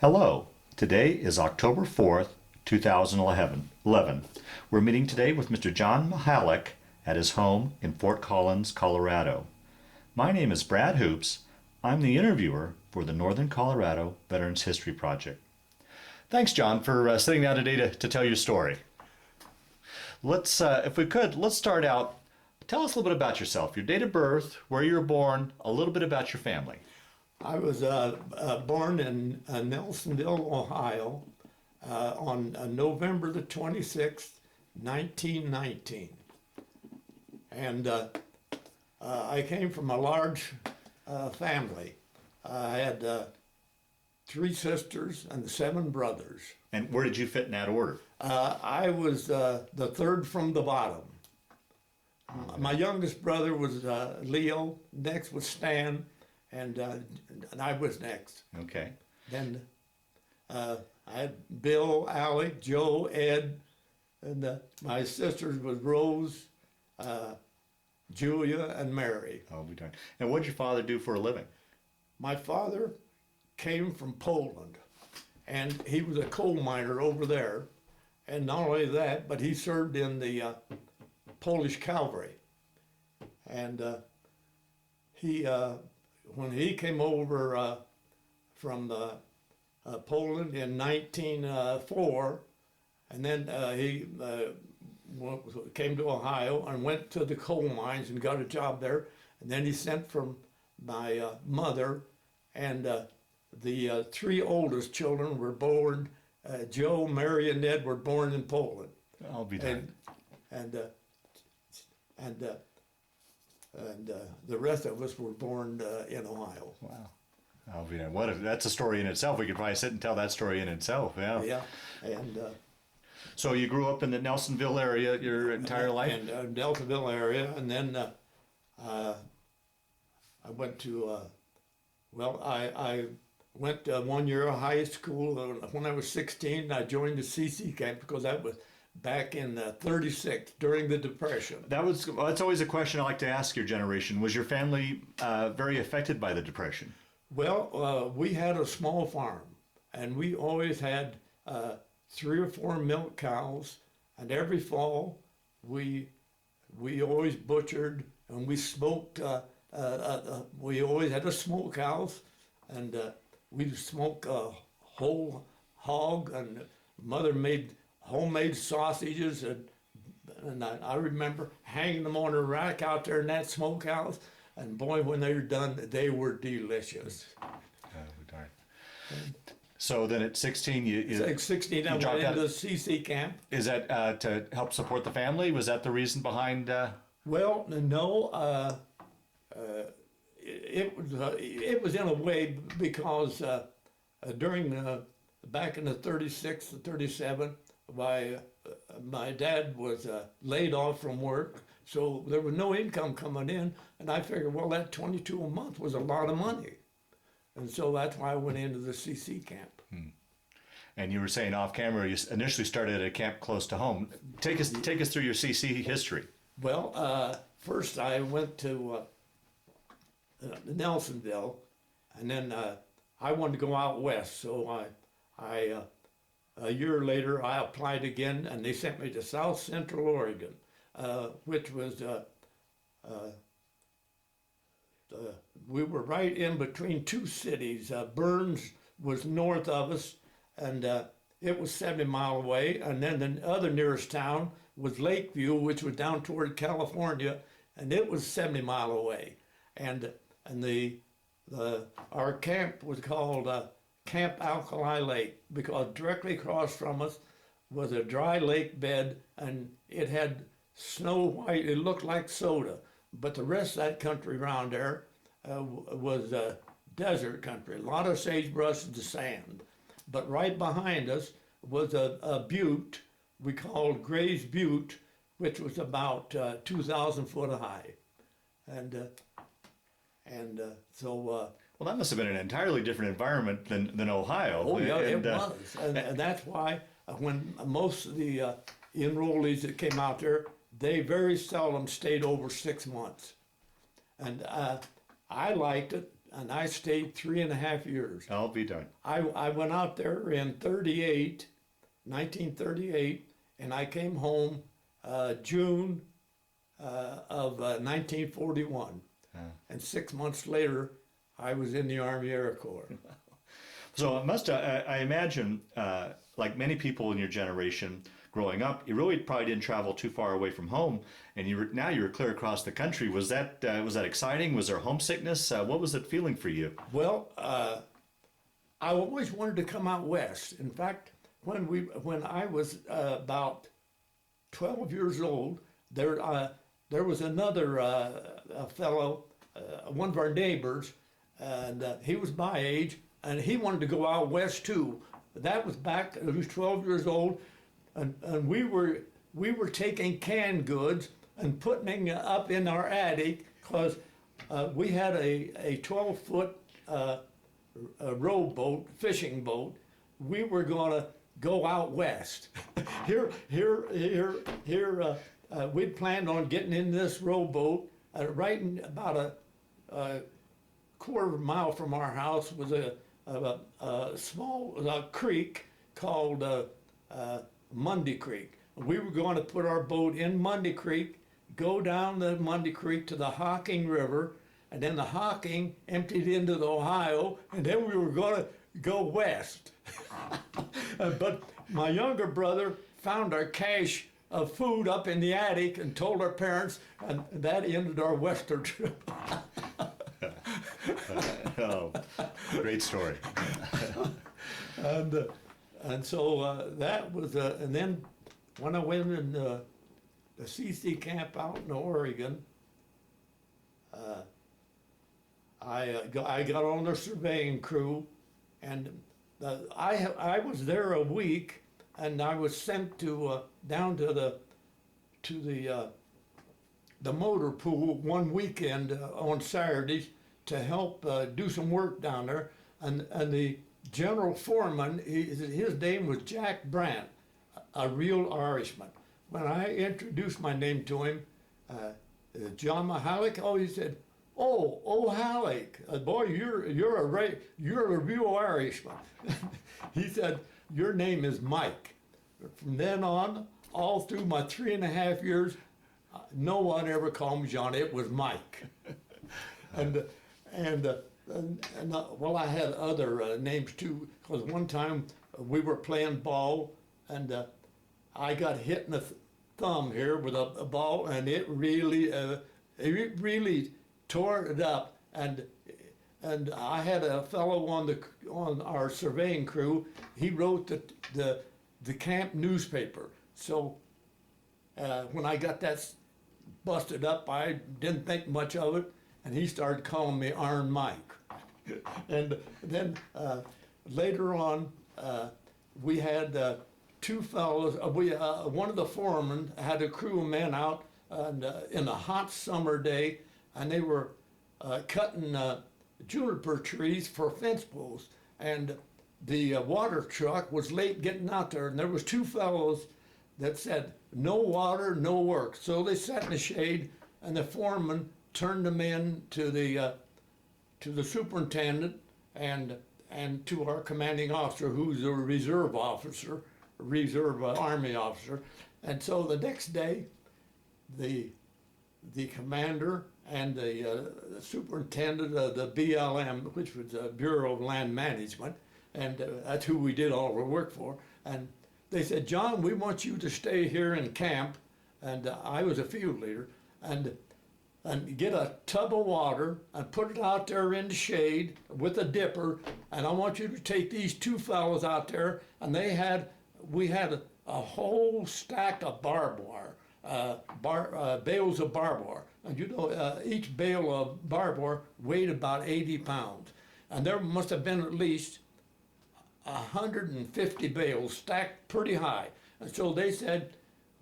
Hello, today is October 4th, 2011. We're meeting today with Mr. John Mihalek at his home in Fort Collins, Colorado. My name is Brad Hoops. I'm the interviewer for the Northern Colorado Veterans History Project. Thanks, John, for sitting down today to tell your story. If we could, let's start out. Tell us a little bit about yourself, your date of birth, where you were born, a little bit about your family. I was born in Nelsonville, Ohio, on November the 26th, 1919. And I came from a large family. I had 3 sisters and 7 brothers. And where did you fit in that order? I was the 3rd from the bottom. My youngest brother was Leo, next was Stan, and I was next. Okay. Then I had Bill, Alec, Joe, Ed, and my sisters was Rose, Julia, and Mary. Oh, we don't. And what did your father do for a living? My father came from Poland, and he was a coal miner over there. And not only that, but he served in the Polish cavalry. And when he came over from Poland in 1904, and then he came to Ohio and went to the coal mines and got a job there. And then he sent from my mother, and the 3 oldest children were born. Joe, Mary, and Ned were born in Poland. I'll be darned. And the rest of us were born in Ohio. Wow. I'll be darned. That's a story in itself. We could probably sit and tell that story in itself. Yeah. Yeah, and So you grew up in the Nelsonville area your entire life? And Nelsonville area, and then I went to I went 1 year of high school. When I was 16, I joined the CC camp because that was back in '36 during the Depression. That's always a question I like to ask your generation. Was your family very affected by the Depression? Well, we had a small farm, and we always had 3 or 4 milk cows, and every fall we always butchered and we smoked. We always had a smokehouse, and we'd smoke a whole hog, and Mother made homemade sausages, and I remember hanging them on a rack out there in that smokehouse, and boy, when they were done, they were delicious. Darn. So then at 16, At 16, I went into the CC camp. Is that to help support the family? Was that the reason behind? Well, no, it was in a way because during back in the 36 to 37, my dad was laid off from work, so there was no income coming in, and I figured, well, that 22 a month was a lot of money, and so that's why I went into the CC camp. And you were saying off camera, you initially started at a camp close to home. Take us through your CC history. Well, first I went to Nelsonville, and then I wanted to go out west, so I a year later I applied again, and they sent me to South Central Oregon, which was we were right in between 2 cities. Burns was north of us, and it was 70 miles away, and then the other nearest town was Lakeview, which was down toward California, and it was 70 miles away. And our camp was called Camp Alkali Lake, because directly across from us was a dry lake bed, and it had snow white. It looked like soda, but the rest of that country around there was desert country, a lot of sagebrush and sand. But right behind us was a butte we called Gray's Butte, which was about 2,000 foot high, and so. Well, that must have been an entirely different environment than Ohio. Oh yeah, it was, and that's why when most of the enrollees that came out there, they very seldom stayed over 6 months, and I liked it. and I stayed 3.5 years. I'll be darned. I went out there in 1938, and I came home June of 1941. And 6 months later, I was in the Army Air Corps. So it must, I imagine, like many people in your generation growing up, you really probably didn't travel too far away from home, and now you're clear across the country. Was that exciting? Was there homesickness? What was it feeling for you? Well, I always wanted to come out west. In fact, when I was about 12 years old, there was another fellow, one of our neighbors, and he was my age, and he wanted to go out west too. That was back, he was 12 years old, and we were taking canned goods and putting up in our attic, because we had a 12-foot rowboat, fishing boat. We were going to go out west. We planned on getting in this rowboat. Right in about a quarter of a mile from our house was a small creek called Monday Creek. We were going to put our boat in Monday Creek, go down the Monday Creek to the Hocking River, and then the Hocking emptied into the Ohio, and then we were going to go west. But my younger brother found our cache of food up in the attic and told our parents, and that ended our western trip. Oh, great story. And so that was, and then when I went in the CC camp out in Oregon, I got on the surveying crew, and I was there a week, and I was sent to down to the motor pool one weekend on Saturdays to help do some work down there, and the general foreman, his name was Jack Brandt, a real Irishman. When I introduced my name to him, John Mihalek, he said, "Oh, Halleck, boy, you're a real Irishman." He said, "Your name is Mike." From then on, all through my 3.5 years, no one ever called me John. It was Mike. Well, I had other names too, because one time we were playing ball, and I got hit in the thumb here with a ball, and it really tore it up. And I had a fellow on our surveying crew. He wrote the camp newspaper. So when I got that busted up, I didn't think much of it, and he started calling me Iron Mike. And then later on, we had two fellows. One of the foremen had a crew of men out in a hot summer day, and they were cutting juniper trees for fence posts. And the water truck was late getting out there, and there was two fellows that said, "No water, no work." So they sat in the shade, and the foreman turned them in to the superintendent and to our commanding officer, who's a reserve officer, Army officer. And so the next day, the commander and the superintendent of the BLM, which was the Bureau of Land Management, and that's who we did all our work for. And they said, "John, we want you to stay here in camp," and I was a field leader, and get a tub of water and put it out there in the shade with a dipper, and I want you to take these two fellows out there, and we had a whole stack of barbed wire, bales of barbed wire, and each bale of barbed wire weighed about 80 pounds, and there must have been at least 150 bales stacked pretty high. And so they said,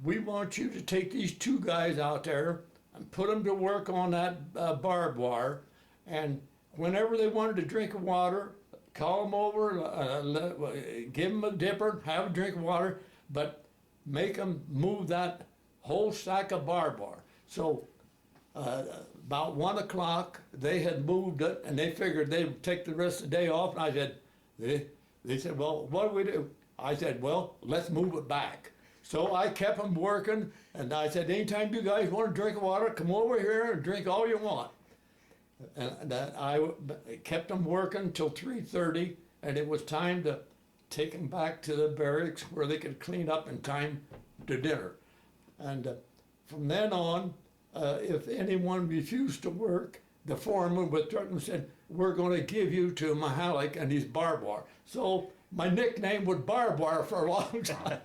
"We want you to take these two guys out there and put them to work on that barbed wire, and whenever they wanted to drink of water, call them over, give them a dipper, have a drink of water, but make them move that whole stack of barbed wire." So about 1 o'clock, they had moved it, and they figured they'd take the rest of the day off. And I said, they said, well, what do we do? I said, well, let's move it back. So I kept them working, and I said, anytime you guys want to drink water, come over here and drink all you want. And I kept them working till 3:30, and it was time to take them back to the barracks where they could clean up in time to dinner. And from then on, if anyone refused to work, the foreman would threaten and said, we're going to give you to Mihalek and his barbed wire. So my nickname was Barbed Wire for a long time.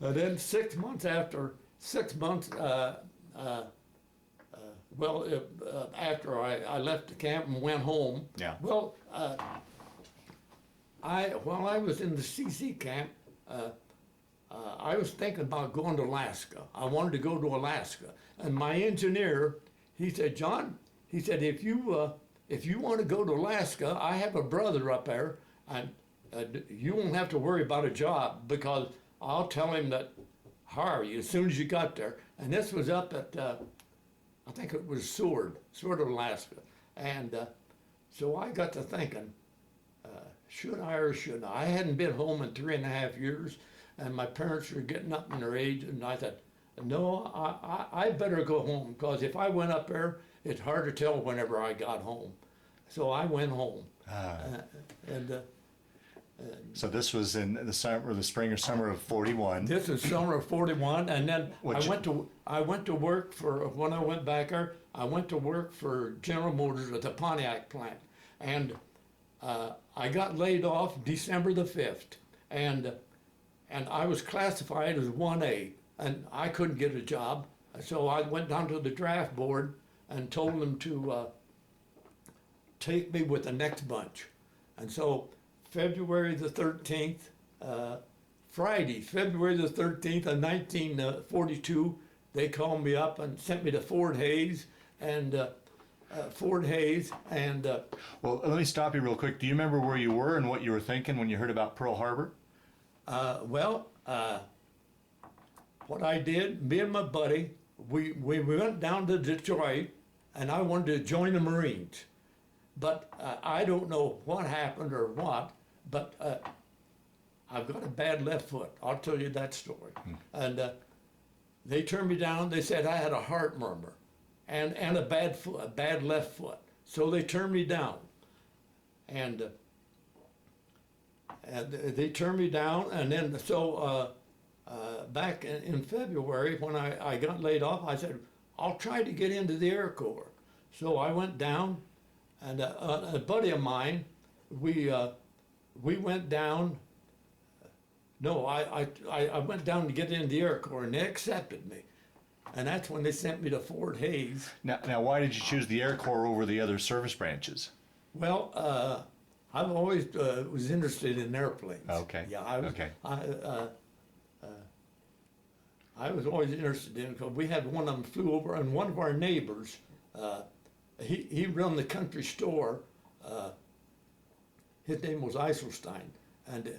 And then 6 months after, after I left the camp and went home. Yeah. Well, while I was in the CC camp, I was thinking about going to Alaska. I wanted to go to Alaska, and my engineer, he said, John, he said, if you want to go to Alaska, I have a brother up there, and you won't have to worry about a job because I'll tell him that hire you as soon as you got there. And this was up at, I think it was Seward, Alaska. And so I got to thinking, should I or shouldn't I? I hadn't been home in 3.5 years, and my parents were getting up in their age, and I thought, no, I better go home, because if I went up there, it's hard to tell whenever I got home. So I went home. So this was in the summer, the spring or summer of 41. This is summer of 41, and then I went to work for, when I went back there, I went to work for General Motors at the Pontiac plant, and I got laid off December the 5th, and I was classified as 1A, and I couldn't get a job, so I went down to the draft board and told them to take me with the next bunch, and so February the 13th, Friday, February the 13th of 1942, they called me up and sent me to Fort Hays, and Well, let me stop you real quick. Do you remember where you were and what you were thinking when you heard about Pearl Harbor? What I did, me and my buddy, we went down to Detroit, and I wanted to join the Marines. But I don't know what happened or what, but I've got a bad left foot. I'll tell you that story. And they turned me down. They said I had a heart murmur and a bad left foot. So they turned me down. And they turned me down, and then so back in February when I got laid off, I said, I'll try to get into the Air Corps. So I went down, and a buddy of mine, we went down. No, I went down to get into the Air Corps, and they accepted me. And that's when they sent me to Fort Hays. Now, why did you choose the Air Corps over the other service branches? Well, I've always was interested in airplanes. Okay. Yeah, I was. Okay. I was always interested in it because we had one of them flew over, and one of our neighbors, he run the country store. His name was Eiselstein, and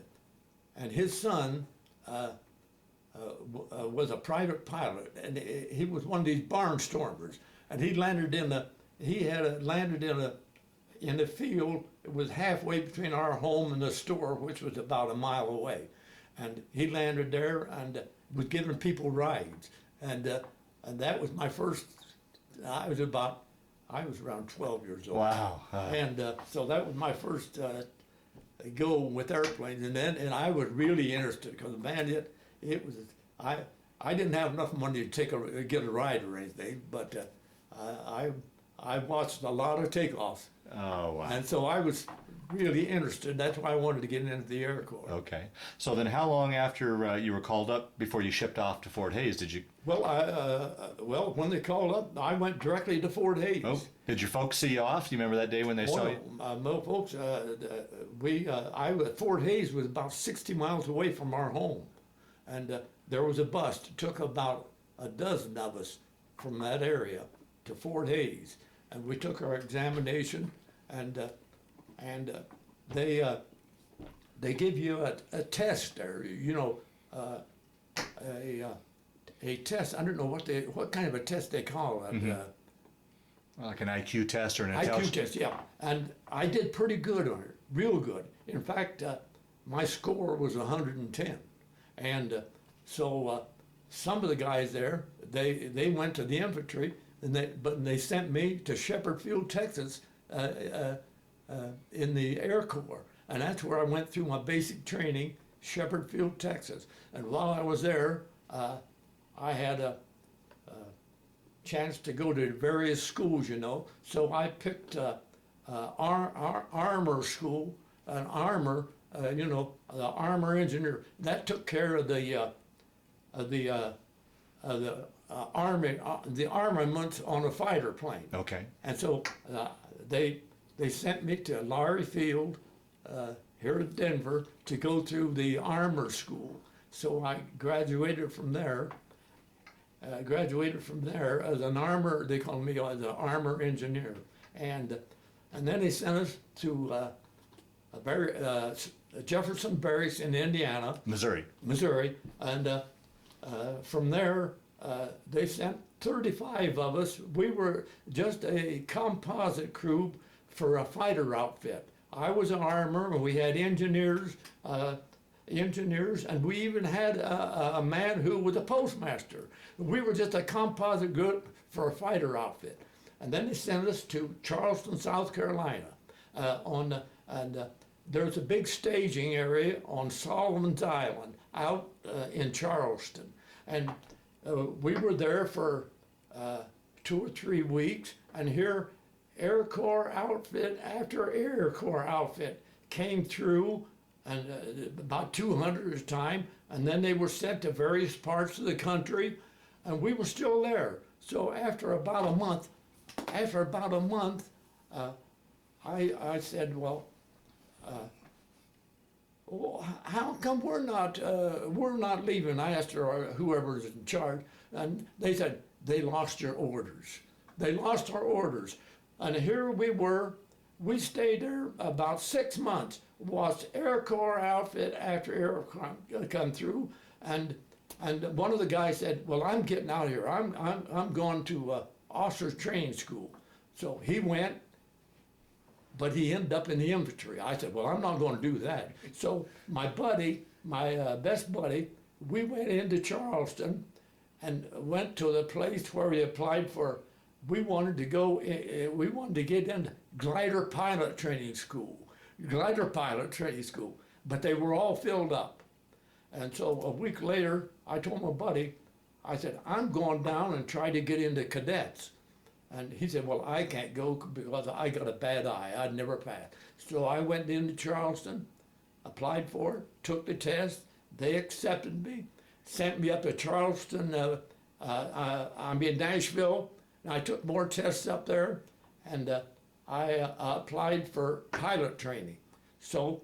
his son was a private pilot, and he was one of these barnstormers, and he landed in the field. It was halfway between our home and the store, which was about a mile away, and he landed there and was giving people rides, and that was my first. I was around 12 years old. Wow. And so that was my first go with airplanes, and I was really interested because, man, it was. I didn't have enough money to get a ride or anything, but I watched a lot of takeoffs. Oh, wow. And so I was really interested. That's why I wanted to get into the Air Corps. Okay. So then how long after you were called up before you shipped off to Fort Hays did you? Well, when they called up, I went directly to Fort Hays. Oh, did your folks see you off? Do you remember that day when they saw you? No, folks, Fort Hays was about 60 miles away from our home. And there was a bus that took about a dozen of us from that area to Fort Hays. And we took our examination, and they give you a test there, a test. I don't know what kind of a test they call it. Like an IQ test or an IQ intelligence test, yeah. And I did pretty good on it, real good. In fact, my score was 110. And so some of the guys there, they went to the infantry, but they sent me to Shepherd Field, Texas, in the Air Corps. And that's where I went through my basic training, Shepherd Field, Texas. And while I was there, I had a chance to go to various schools, you know. So I picked armor school, an armor, you know, the armor engineer. That took care of the armaments on a fighter plane. Okay. And so they sent me to Larry Field here in Denver to go through the armor school. So I graduated from there. As an armor. They called me as an armor engineer, and then they sent us to Jefferson Barracks in Indiana, Missouri, and from there they sent 35 of us. We were just a composite crew for a fighter outfit. I was an armor, and we had engineers, and we even had a man who was a postmaster. We were just a composite group for a fighter outfit. And then they sent us to Charleston, South Carolina. There's a big staging area on Solomon's Island out in Charleston. And we were there for 2 or 3 weeks, and here Air Corps outfit after Air Corps outfit came through, and about 200 at a time, and then they were sent to various parts of the country, and we were still there. So after about a month, I said, well, how come we're not leaving? I asked whoever's in charge, and they said, they lost your orders. They lost our orders. And here we were. We stayed there about 6 months, watched Air Corps outfit after Air Corps come through, and one of the guys said, well, I'm getting out of here. I'm going to officers training school. So he went, but he ended up in the infantry. I said, well, I'm not going to do that. So my buddy, my best buddy, we went into Charleston and went to the place where we applied for. We wanted to go. We wanted to get into glider pilot training school, but they were all filled up. And so a week later, I told my buddy, I said, I'm going down and try to get into cadets. And he said, well, I can't go because I got a bad eye. I'd never pass. So I went into Charleston, applied for it, took the test. They accepted me, sent me up to Charleston. I'm in Nashville. And I took more tests up there, and I applied for pilot training. So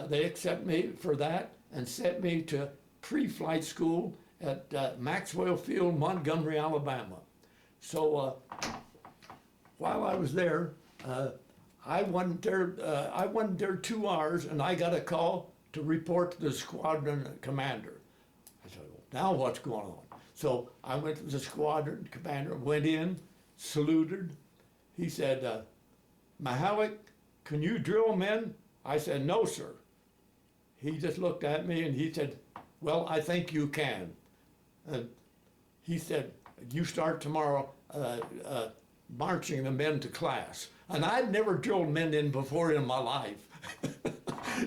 they accepted me for that and sent me to pre-flight school at Maxwell Field, Montgomery, Alabama. So while I was there, I wasn't there 2 hours, and I got a call to report to the squadron commander. I said, well, now what's going on? So I went to the squadron commander, went in, saluted. He said, Mihalek, can you drill men? I said, no, sir. He just looked at me and he said, well, I think you can. He said, you start tomorrow marching the men to class. And I'd never drilled men in before in my life.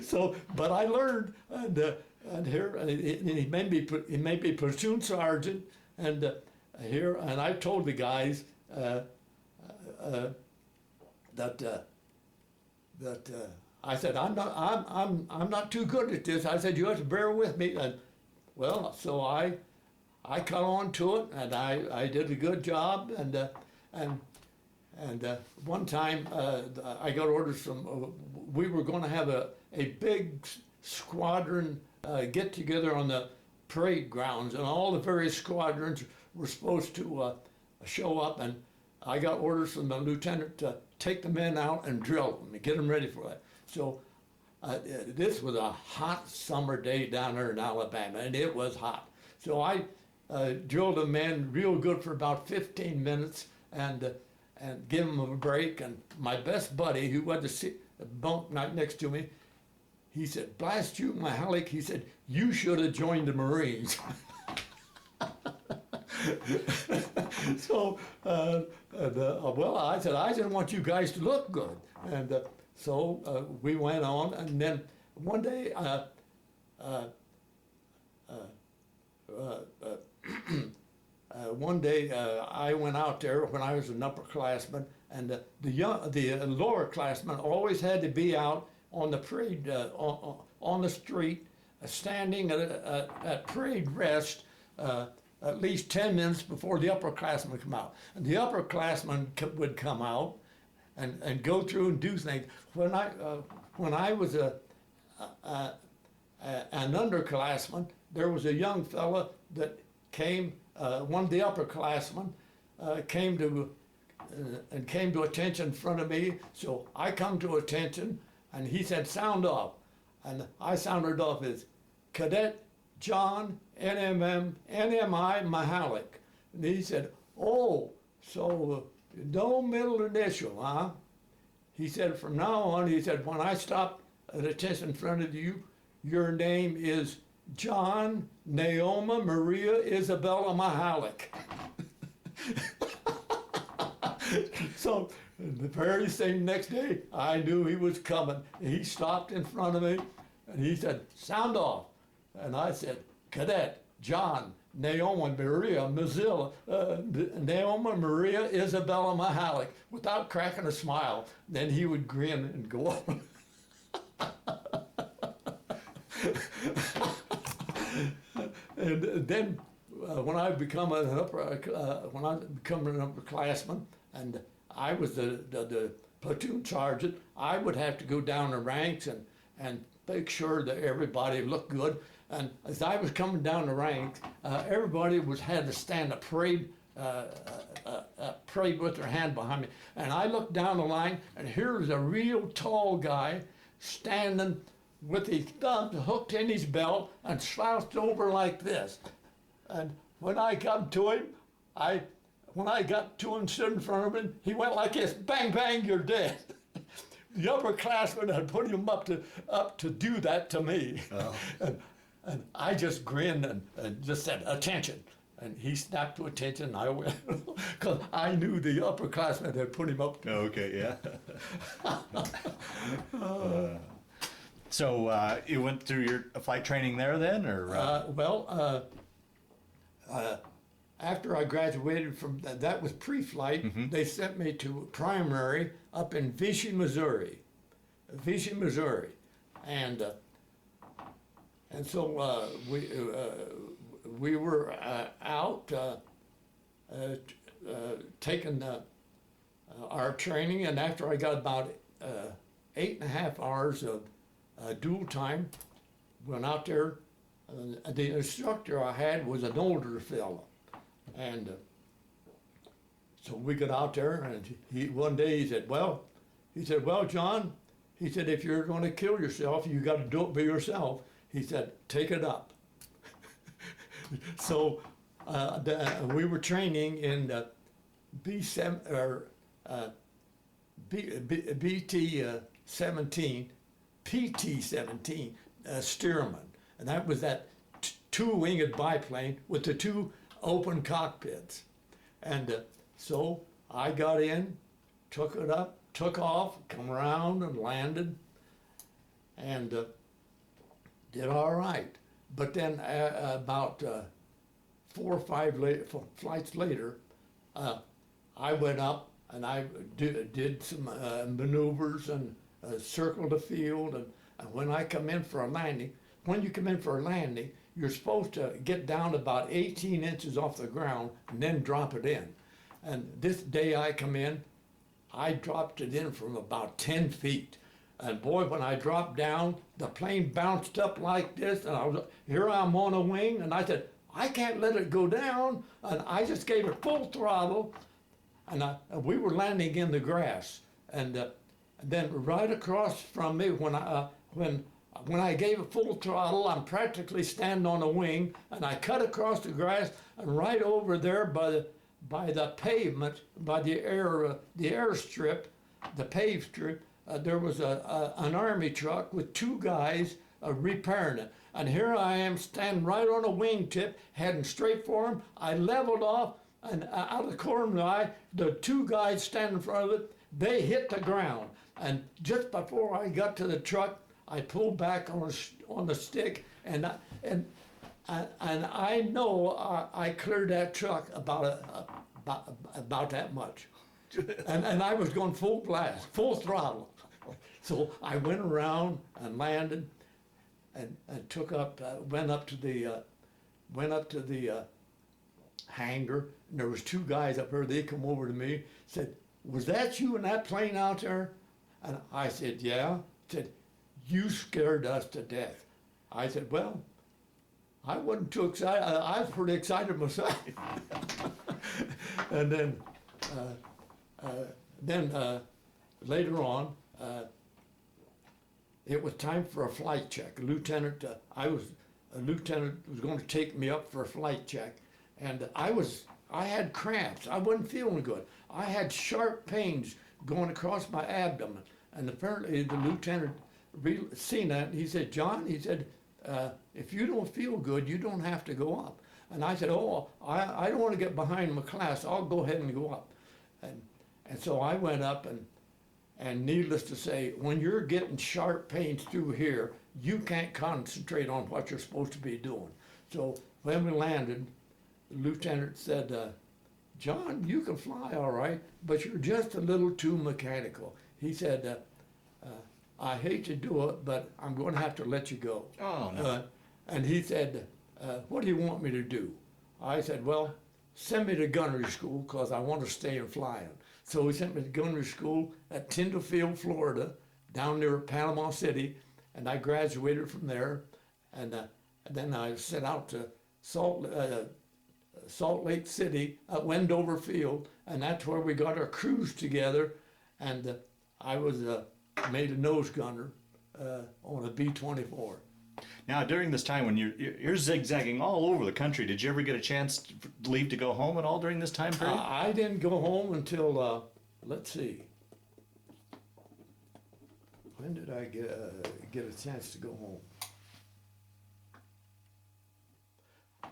So, but I learned, and he made me platoon sergeant, and I told the guys that I said I'm not too good at this. I said you have to bear with me, and well, so I caught on to it, and I did a good job, and one time I got orders from we were going to have a big squadron get together on the parade grounds, and all the various squadrons were supposed to show up, and I got orders from the lieutenant to take the men out and drill them and get them ready for that. So this was a hot summer day down there in Alabama, and it was hot. So I drill the men real good for about 15 minutes and give them a break. And my best buddy, who was the bunk right next to me, he said, "Blast you, Mihalek," he said, "you should have joined the Marines." So, well, I said, "I just want you guys to look good." And so we went on, and then one day, I went out there when I was an upperclassman, and the lower classmen always had to be out on the parade on the street, standing at parade rest at least 10 minutes before the upperclassmen would come out. And the upperclassmen would come out and go through and do things. When I was an underclassman, there was a young fella that came, one of the upperclassmen came to attention in front of me. So I come to attention, and he said, "Sound off." And I sounded off as Cadet John NMI Mihalek. And he said, "Oh, so no middle initial, huh?" He said, "From now on," he said, "when I stop at attention in front of you, your name is John Naoma Maria Isabella Mihalek." So the very same next day, I knew he was coming. He stopped in front of me, and he said, "Sound off." And I said, "Cadet John Naoma Maria Naoma Maria Isabella Mihalek," without cracking a smile. Then he would grin and go on. And then when I become an upperclassman, and I was the platoon sergeant, I would have to go down the ranks and make sure that everybody looked good. And as I was coming down the ranks, everybody had to stand a parade with their hand behind me. And I looked down the line, and here's a real tall guy standing with his thumbs hooked in his belt and slouched over like this. And when I got to him, stood in front of him, he went like this: "Bang, bang, you're dead." The upperclassmen had put him up to do that to me. Oh. And I just grinned and just said, "Attention." And he snapped to attention, and I went, because I knew the upperclassmen had put him up. Okay, yeah. So you went through your flight training there then, or? After I graduated from that was pre-flight. Mm-hmm. They sent me to primary up in Vichy, Missouri, and so we were out taking our training, and after I got about 8.5 hours of dual time, went out there. The instructor I had was an older fellow, and so we got out there, and one day he said, "Well, John," he said, "if you're going to kill yourself, you got to do it by yourself." He said, "Take it up." So we were training in B7 or BT-17, PT-17 Stearman, and that was that two-winged biplane with the two open cockpits. And so I got in, took it up, took off, come around and landed, and did all right. But then about 4 or 5 flights later, I went up and I did some maneuvers and circled the field. And when I come in for a landing, you're supposed to get down about 18 inches off the ground and then drop it in. And this day I come in, I dropped it in from about 10 feet. And boy, when I dropped down, the plane bounced up like this, and here I'm on a wing, and I said, "I can't let it go down," and I just gave it full throttle, and we were landing in the grass, and then right across from me, when when I gave it full throttle, I'm practically standing on a wing, and I cut across the grass, and right over there by the pavement, by the airstrip, the paved strip, there was an army truck with two guys repairing it. And here I am standing right on a wingtip, heading straight for them. I leveled off, and out of the corner of my eye, the two guys standing in front of it, they hit the ground. And just before I got to the truck, I pulled back on the stick, and I know I cleared that truck about that much. And I was going full blast, full throttle. So I went around and landed, and took up, went up to the hangar, and there was two guys up there. They come over to me, said, "Was that you in that plane out there?" And I said, "Yeah." Said, "You scared us to death." I said, "Well, I wasn't too excited. I was pretty excited myself." And then later on, it was time for a flight check. A lieutenant was going to take me up for a flight check, and I had cramps. I wasn't feeling good. I had sharp pains going across my abdomen, and apparently the lieutenant seen that. He said, "John," he said, "if you don't feel good, you don't have to go up." And I said, "Oh, I don't want to get behind my class. I'll go ahead and go up." And so I went up, and needless to say, when you're getting sharp pains through here, you can't concentrate on what you're supposed to be doing. So when we landed, the lieutenant said, "John, you can fly all right, but you're just a little too mechanical." He said, "I hate to do it, but I'm going to have to let you go." Oh, no. And he said, "What do you want me to do?" I said, "Well, send me to gunnery school because I want to stay in flying." So he sent me to gunnery school at Tyndall Field, Florida, down near Panama City, and I graduated from there. And then I sent out to Salt Lake City at Wendover Field, and that's where we got our crews together. And I was made a nose gunner on a B-24. Now, during this time when you're zigzagging all over the country, did you ever get a chance to leave to go home at all during this time period? I didn't go home until, let's see, when did I get a chance to go home?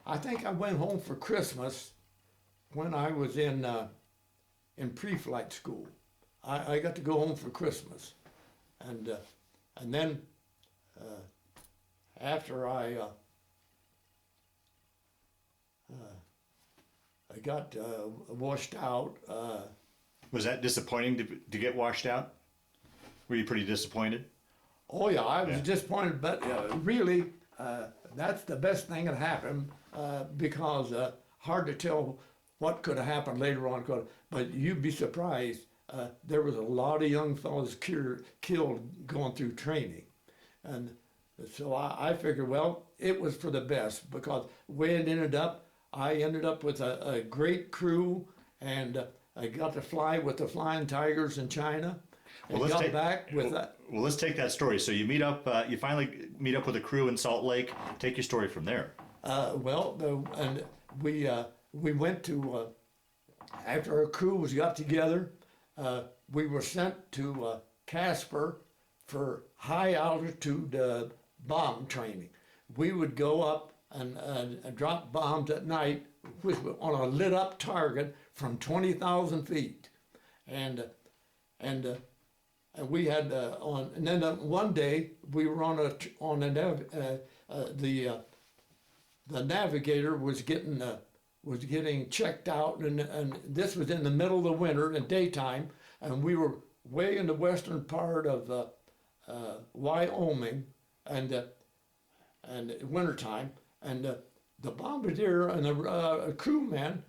I think I went home for Christmas when I was in pre-flight school. I got to go home for Christmas, and then after I got washed out. Was that disappointing to get washed out? Were you pretty disappointed? Oh yeah, I was disappointed, but really, that's the best thing that happened because hard to tell what could have happened later on. But you'd be surprised. There was a lot of young fellows killed going through training, and so I figured, well, it was for the best because the way it ended up, I ended up with a great crew, and I got to fly with the Flying Tigers in China. And let's take that story. So you you finally meet up with a crew in Salt Lake. Take your story from there. We went to, after our crews got together, we were sent to Casper for high altitude bomb training. We would go up and drop bombs at night on a lit up target from 20,000 feet. And we had and then one day we were the navigator was getting checked out, and this was in the middle of the winter in daytime, and we were way in the western part of Wyoming, and wintertime, and the bombardier and the crewmen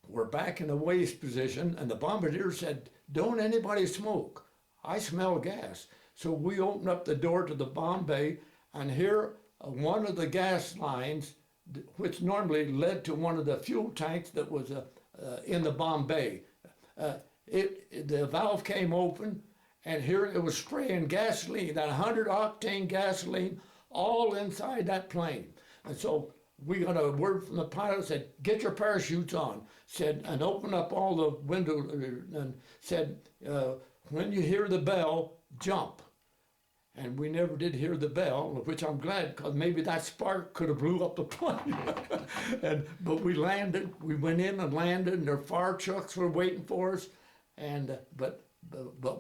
were back in the waist position, and the bombardier said, "Don't anybody smoke. I smell gas." So we opened up the door to the bomb bay, and here one of the gas lines, which normally led to one of the fuel tanks that was in the bomb bay, the valve came open, and here it was spraying gasoline, that 100-octane gasoline, all inside that plane. And so we got a word from the pilot, said, get your parachutes on, said, and open up all the windows, and said, when you hear the bell, jump. And we never did hear the bell, which I'm glad, because maybe that spark could have blew up the plane. But we landed, we went in and landed, and their fire trucks were waiting for us. And but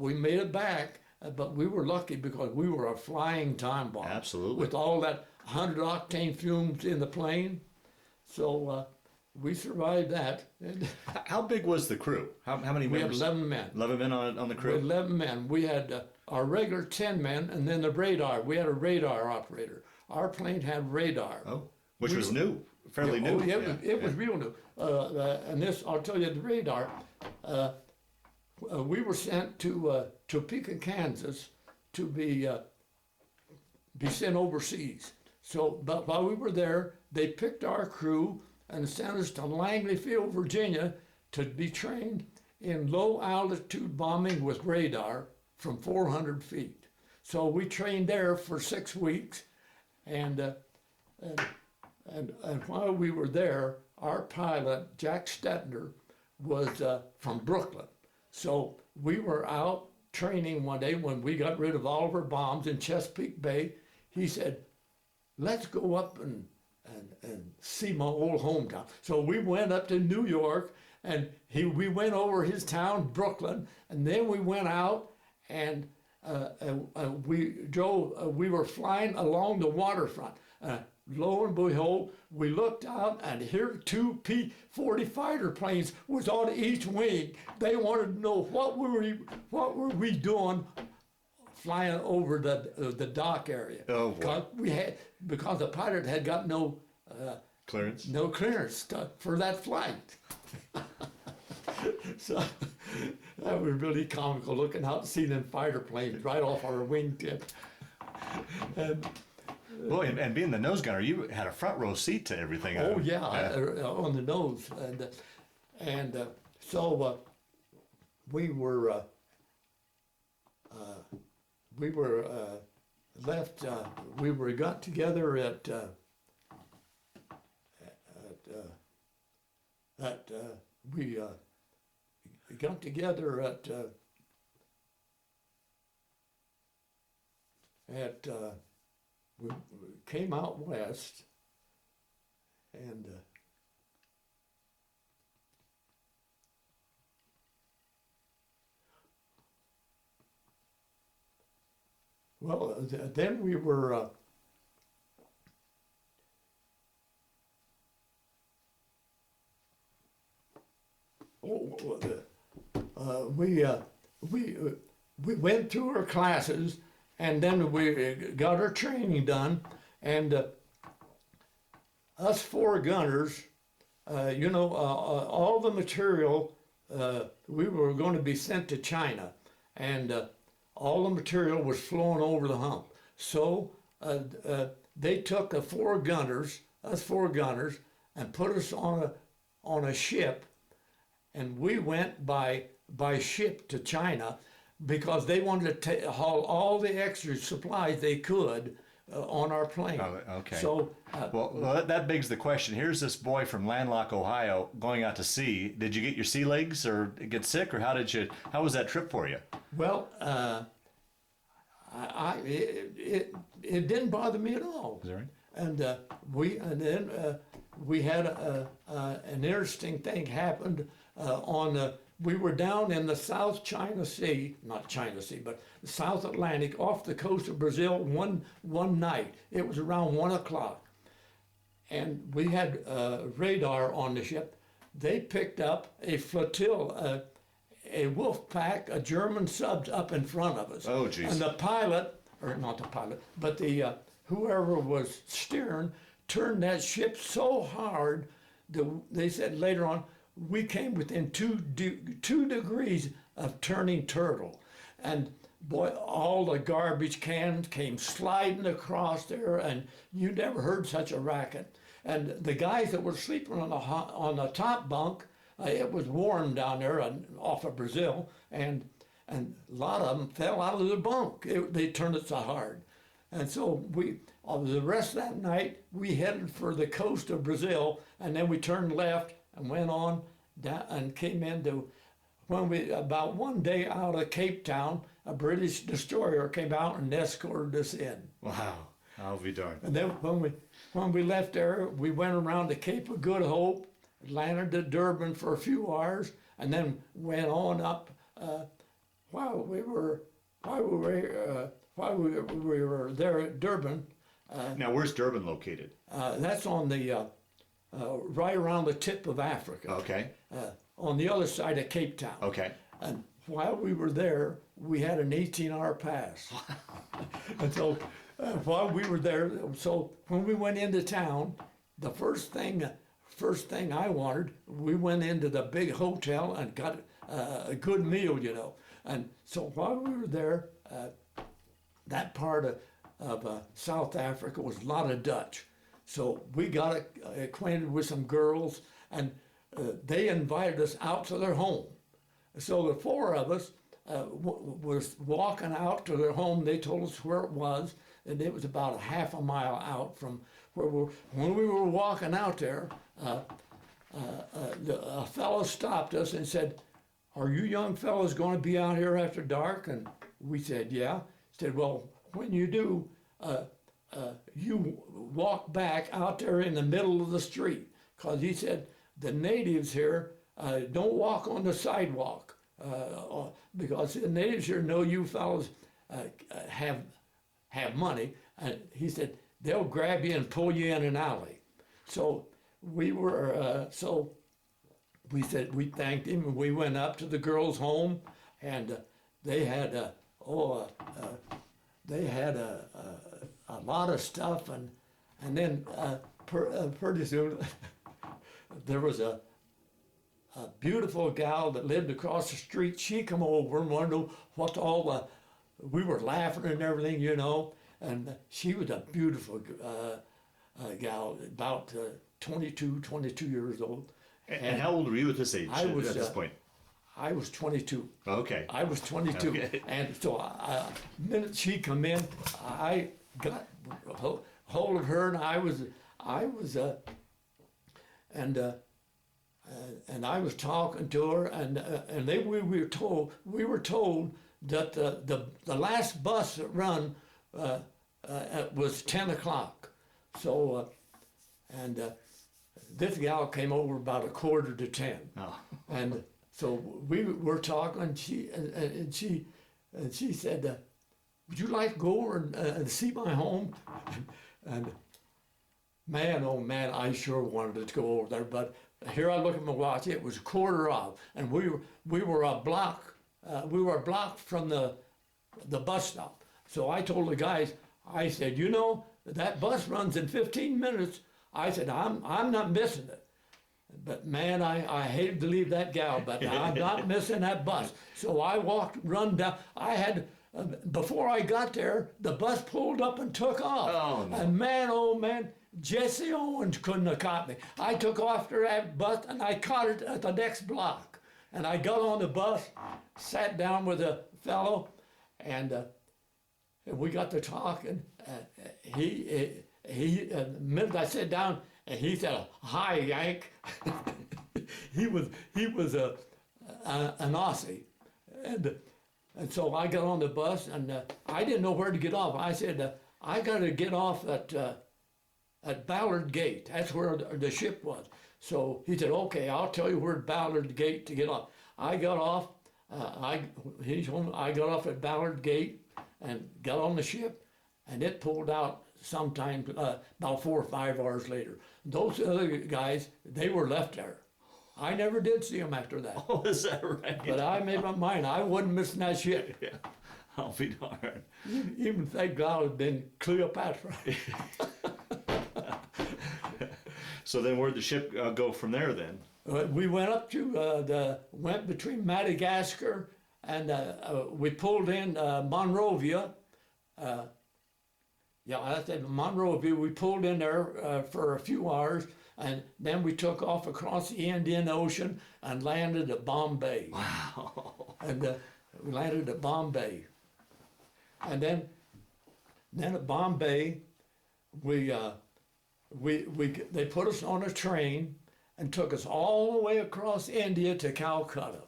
we made it back. But we were lucky because we were a flying time bomb. Absolutely. With all that 100-octane fumes in the plane. So we survived that. How big was the crew? How many We had members? 11 men. 11 men on the We had crew? 11 men. We had our regular 10 men, and then the radar. We had a radar operator. Our plane had radar. Oh, which was new, fairly new. Oh, yeah, it was real new. And this, I'll tell you, the radar. We were sent to Topeka, Kansas, to be sent overseas. So, but while we were there, they picked our crew and sent us to Langley Field, Virginia, to be trained in low altitude bombing with radar from 400 feet. So we trained there for 6 weeks, and while we were there, our pilot Jack Stettner was from Brooklyn. So we were out training one day when we got rid of all of our bombs in Chesapeake Bay. He said, let's go up and see my old hometown. So we went up to New York, and we went over his town, Brooklyn, and then we went out and we were flying along the waterfront. Lo and behold, we looked out, and here 2 P-40 fighter planes was on each wing. They wanted to know what were we doing flying over the dock area. Oh boy! Because the pilot had got no Clearance? No clearance for that flight. So that was really comical, looking out to see them fighter planes right off our wingtip. Boy, and being the nose gunner, you had a front row seat to everything. Oh yeah, on the nose, and so we were left. We got together at we got together at we came out west, and then we were we went through our classes, and then we got our training done, and us 4 gunners, all the material, we were going to be sent to China, and all the material was flowing over the hump. So they took us 4 gunners, and put us on a ship, and we went by ship to China, because they wanted to haul all the extra supplies they could on our plane. Oh, okay. So, well, that begs the question. Here's this boy from Landlocked, Ohio, going out to sea. Did you get your sea legs or get sick, or how was that trip for you? Well, it didn't bother me at all. Is that right? And then we had an interesting thing happened we were down in the South China Sea, not China Sea, but the South Atlantic, off the coast of Brazil one night. It was around 1 o'clock. And we had radar on the ship. They picked up a flotilla, a wolf pack of German subs up in front of us. Oh, geez. And the pilot, or not the pilot, but the whoever was steering, turned that ship so hard that they said later on, we came within 2 degrees of turning turtle. And boy, all the garbage cans came sliding across there, and you never heard such a racket. And the guys that were sleeping on the top bunk, it was warm down there off of Brazil, and and a lot of them fell out of the bunk. They turned it so hard. And so the rest of that night, we headed for the coast of Brazil, and then we turned left and went on down and came into, about one day out of Cape Town, a British destroyer came out and escorted us in. Wow, I'll be darned. And then when we left there, we went around the Cape of Good Hope, landed at Durban for a few hours, and then went on up while we were there at Durban. Now, where's Durban located? That's on the right around the tip of Africa. Okay. On the other side of Cape Town. Okay. And while we were there, we had an 18-hour pass. And so while we were there, so when we went into town, the first thing I wanted, we went into the big hotel and got a good meal, you know. And so while we were there, that part of South Africa was a lot of Dutch. So we got acquainted with some girls, and they invited us out to their home. So the four of us was walking out to their home. They told us where it was, and it was about a half a mile out from where when we were walking out there, a fellow stopped us and said, "Are you young fellows going to be out here after dark?" And we said, "Yeah." He said, "Well, when you do, you walk back out there in the middle of the street, because," he said, "the natives here don't walk on the sidewalk, because the natives here know you fellows have money." And he said, "They'll grab you and pull you in an alley." So we said, we thanked him, and we went up to the girls' home, and they had a lot of stuff, and then pretty soon there was a beautiful gal that lived across the street. She come over and wanted to know what we were laughing and everything, you know, and she was a beautiful gal, about 22 years old. And how old were you at this age? At this point? I was 22. Okay. I was 22. Okay. And so the minute she come in, I got hold of her, and I was talking to her, and we were told that the last bus that run was 10 o'clock. So this gal came over about 9:45. Oh. And so we were talking, and she said, "Would you like to go over and see my home?" And man, oh man, I sure wanted to go over there. But here I look at my watch; it was 9:15, and we were a block from the bus stop. So I told the guys, I said, "You know, that bus runs in 15 minutes. I said, I'm not missing it." But man, I hated to leave that gal, but I'm not missing that bus. So I run down. I had, before I got there, the bus pulled up and took off. Oh, no. And man, oh man, Jesse Owens couldn't have caught me. I took off after that bus, and I caught it at the next block. And I got on the bus, sat down with a fellow, and we got to talking. The minute I sat down, and he said, "Hi, Yank." he was an Aussie, and so I got on the bus, and I didn't know where to get off. I said, "I got to get off at Ballard Gate. That's where the ship was." So he said, "Okay, I'll tell you where Ballard Gate to get off." I got off. I got off at Ballard Gate and got on the ship, and it pulled out sometime about 4 or 5 hours later. Those other guys, they were left there. I never did see them after that. Oh, is that right? But I made my mind, I wasn't missing that ship. Yeah, I'll be darned. Even thank God it had been Cleopatra. So then where'd the ship go from there then? We went up to, went between Madagascar and we pulled in Monrovia. Yeah, I said Monrovia. We pulled in there for a few hours, and then we took off across the Indian Ocean and landed at Bombay. Wow. And we landed at Bombay. And then at Bombay, they put us on a train and took us all the way across India to Calcutta.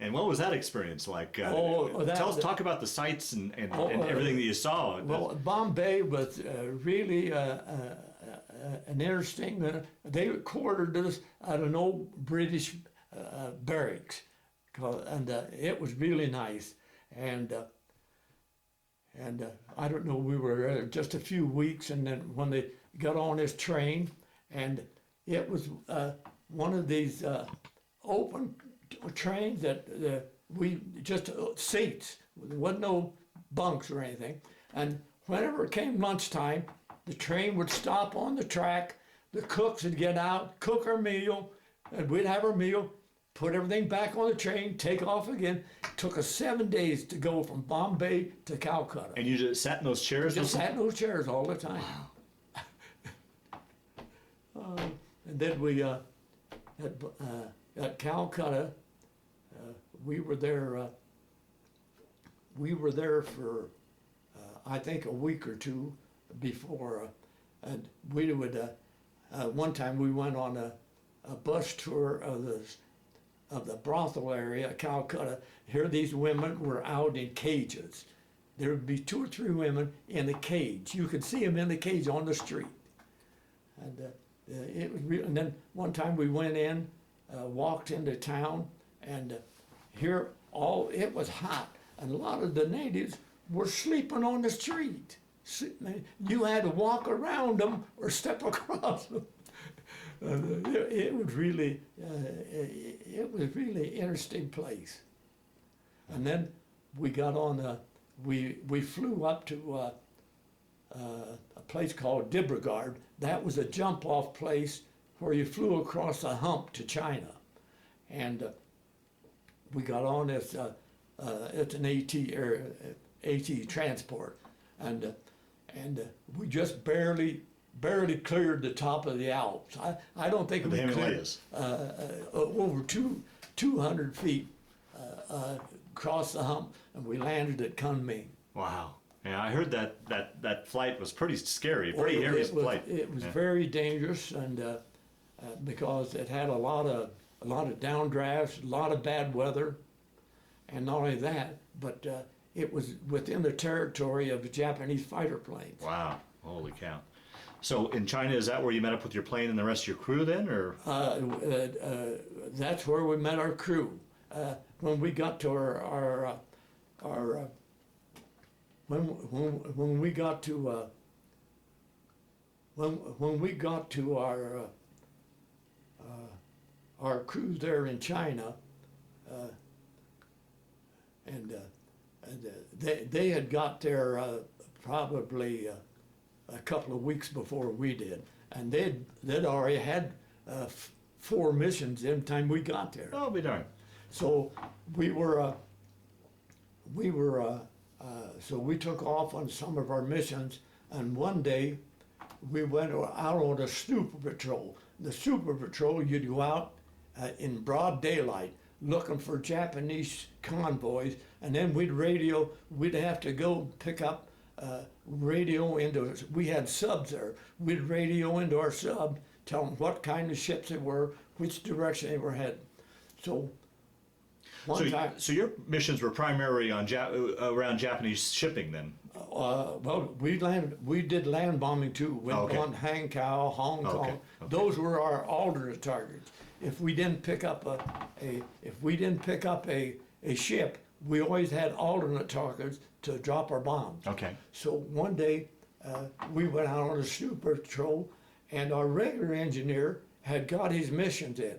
And what was that experience like? Talk about the sights and everything that you saw. Well, Bombay was really an interesting. They quartered us at an old British barracks, and it was really nice. And I don't know, we were there just a few weeks, and then when they got on this train, and it was one of these open trains that we just seats. There wasn't no bunks or anything. And whenever it came lunchtime, the train would stop on the track. The cooks would get out, cook our meal, and we'd have our meal, put everything back on the train, take off again. It took us 7 days to go from Bombay to Calcutta. And you just sat in those chairs? Just sat in those chairs all the time. Wow. And then we, at Calcutta, we were there for, I think, a week or two before, and we would, one time we went on a bus tour of the brothel area at Calcutta. Here these women were out in cages. There would be 2 or 3 women in a cage. You could see them in the cage on the street. And it was real. And then one time we went in, walked into town, and here it was hot, and a lot of the natives were sleeping on the street. You had to walk around them or step across them. It was really interesting place. And then we got on we flew up to a place called Dibrugarh. That was a jump off place where you flew across a hump to China. And we got on this, it's an AT transport. And we just barely cleared the top of the Alps. I don't think we cleared over 200 feet across the hump, and we landed at Kunming. Wow. Yeah, I heard that flight was pretty scary, pretty hairy flight. It was very dangerous, and because it had a lot of downdrafts, a lot of bad weather, and not only that, but it was within the territory of the Japanese fighter planes. Wow, holy cow. So in China, is that where you met up with your plane and the rest of your crew then, or? That's where we met our crew. When we got to when we got to our cruise there in China, and they had got there probably a couple of weeks before we did, and they'd already had 4 missions every time we got there. Oh, be darned. So so we took off on some of our missions, and one day we went out on a super patrol. The super patrol, you'd go out in broad daylight looking for Japanese convoys, and then we'd have to go pick up radio into, we had subs there. We'd radio into our sub, tell them what kind of ships they were, which direction they were heading. So so your missions were primarily on around Japanese shipping then? Well, we did land bombing too. We went on Hankow, Hong Kong. Okay. Those were our alternate targets. If we didn't pick up a ship, we always had alternate targets to drop our bombs. Okay. So one day we went out on a super patrol, and our regular engineer had got his missions in,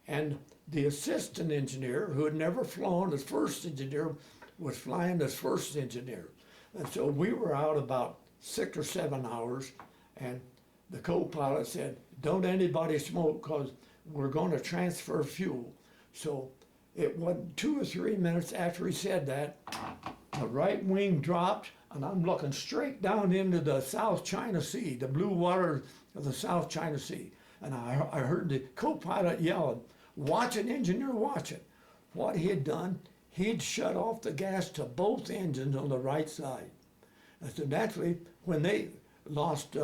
and the assistant engineer, who had never flown as first engineer, was flying as first engineer. And so we were out about 6 or 7 hours, and the co-pilot said, "Don't anybody smoke, because we're going to transfer fuel." So it wasn't 2 or 3 minutes after he said that, the right wing dropped, and I'm looking straight down into the South China Sea, the blue water of the South China Sea. And I heard the co-pilot yelling, "Watch it, engineer, watch it." What he had done, he'd shut off the gas to both engines on the right side. And so naturally, when they lost,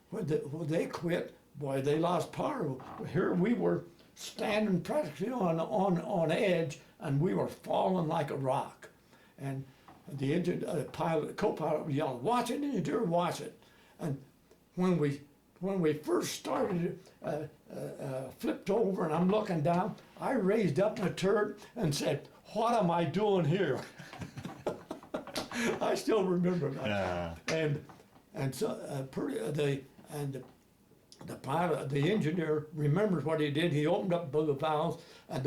when they quit, boy, they lost power. Here we were standing practically on edge, and we were falling like a rock. And the engine pilot, co-pilot was yelling, "Watch it, engineer, watch it!" And when we first started, flipped over, and I'm looking down, I raised up my turret and said, "What am I doing here?" I still remember that. And so the pilot, the engineer, remembers what he did. He opened up both the valves, and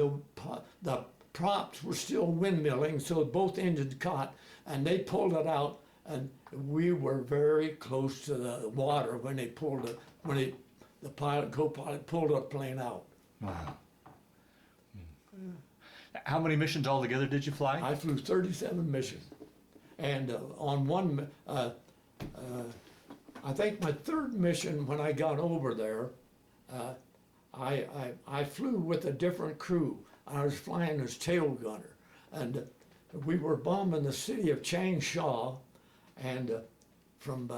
the props were still windmilling, so both engines caught, and they pulled it out, and we were very close to the water when they pulled it. The pilot, co-pilot, pulled the plane out. Wow. How many missions altogether did you fly? I flew 37 missions, and on one. I think my third mission, when I got over there, I flew with a different crew. I was flying as tail gunner, and we were bombing the city of Changsha, and from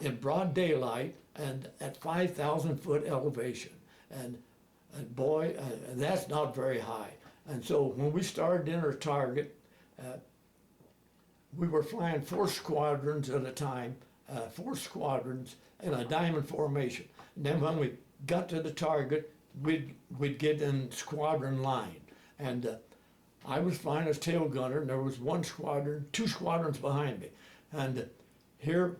in broad daylight and at 5,000 foot elevation, and boy, that's not very high. And so when we started in our target, we were flying 4 squadrons at a time. 4 squadrons in a diamond formation. And then when we got to the target, we'd get in squadron line. And I was flying as tail gunner, and there was 1 squadron, 2 squadrons behind me. And here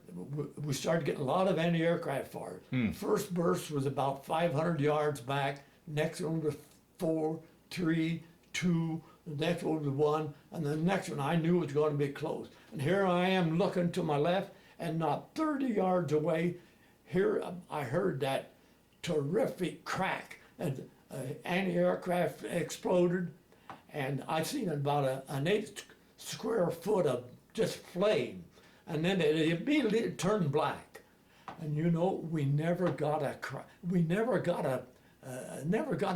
we started getting a lot of anti-aircraft fire. First burst was about 500 yards back. Next one was 4, 3, 2. The next one was 1, and the next one I knew was going to be close. And here I am looking to my left, and not 30 yards away, here I heard that terrific crack, and anti-aircraft exploded, and I seen about an 8 square foot of just flame, and then it immediately turned black. And you know, we never got a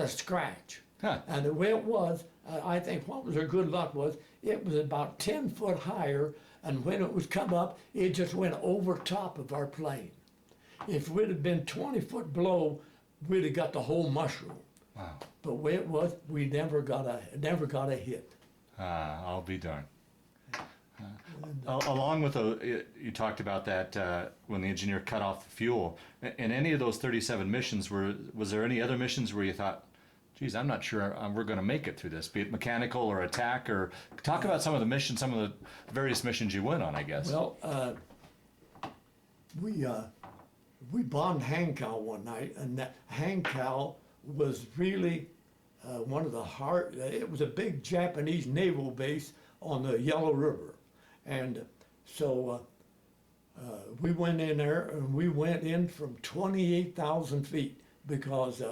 scratch. Huh. And the way it was, I think what was our good luck was it was about 10 foot higher, and when it was come up, it just went over top of our plane. If we'd have been 20 foot below, we'd have got the whole mushroom. Wow. But the way it was, we never got a hit. I'll be darned. Along with you talked about that when the engineer cut off the fuel. In any of those 37 missions, was there any other missions where you thought, geez, I'm not sure we're going to make it through this, be it mechanical or attack, or talk about some of the missions, some of the various missions you went on, I guess. Well, we bombed Hankow one night, and that Hankow was really one of the hard. It was a big Japanese naval base on the Yellow River, and so we went in there, and we went in from 28,000 feet because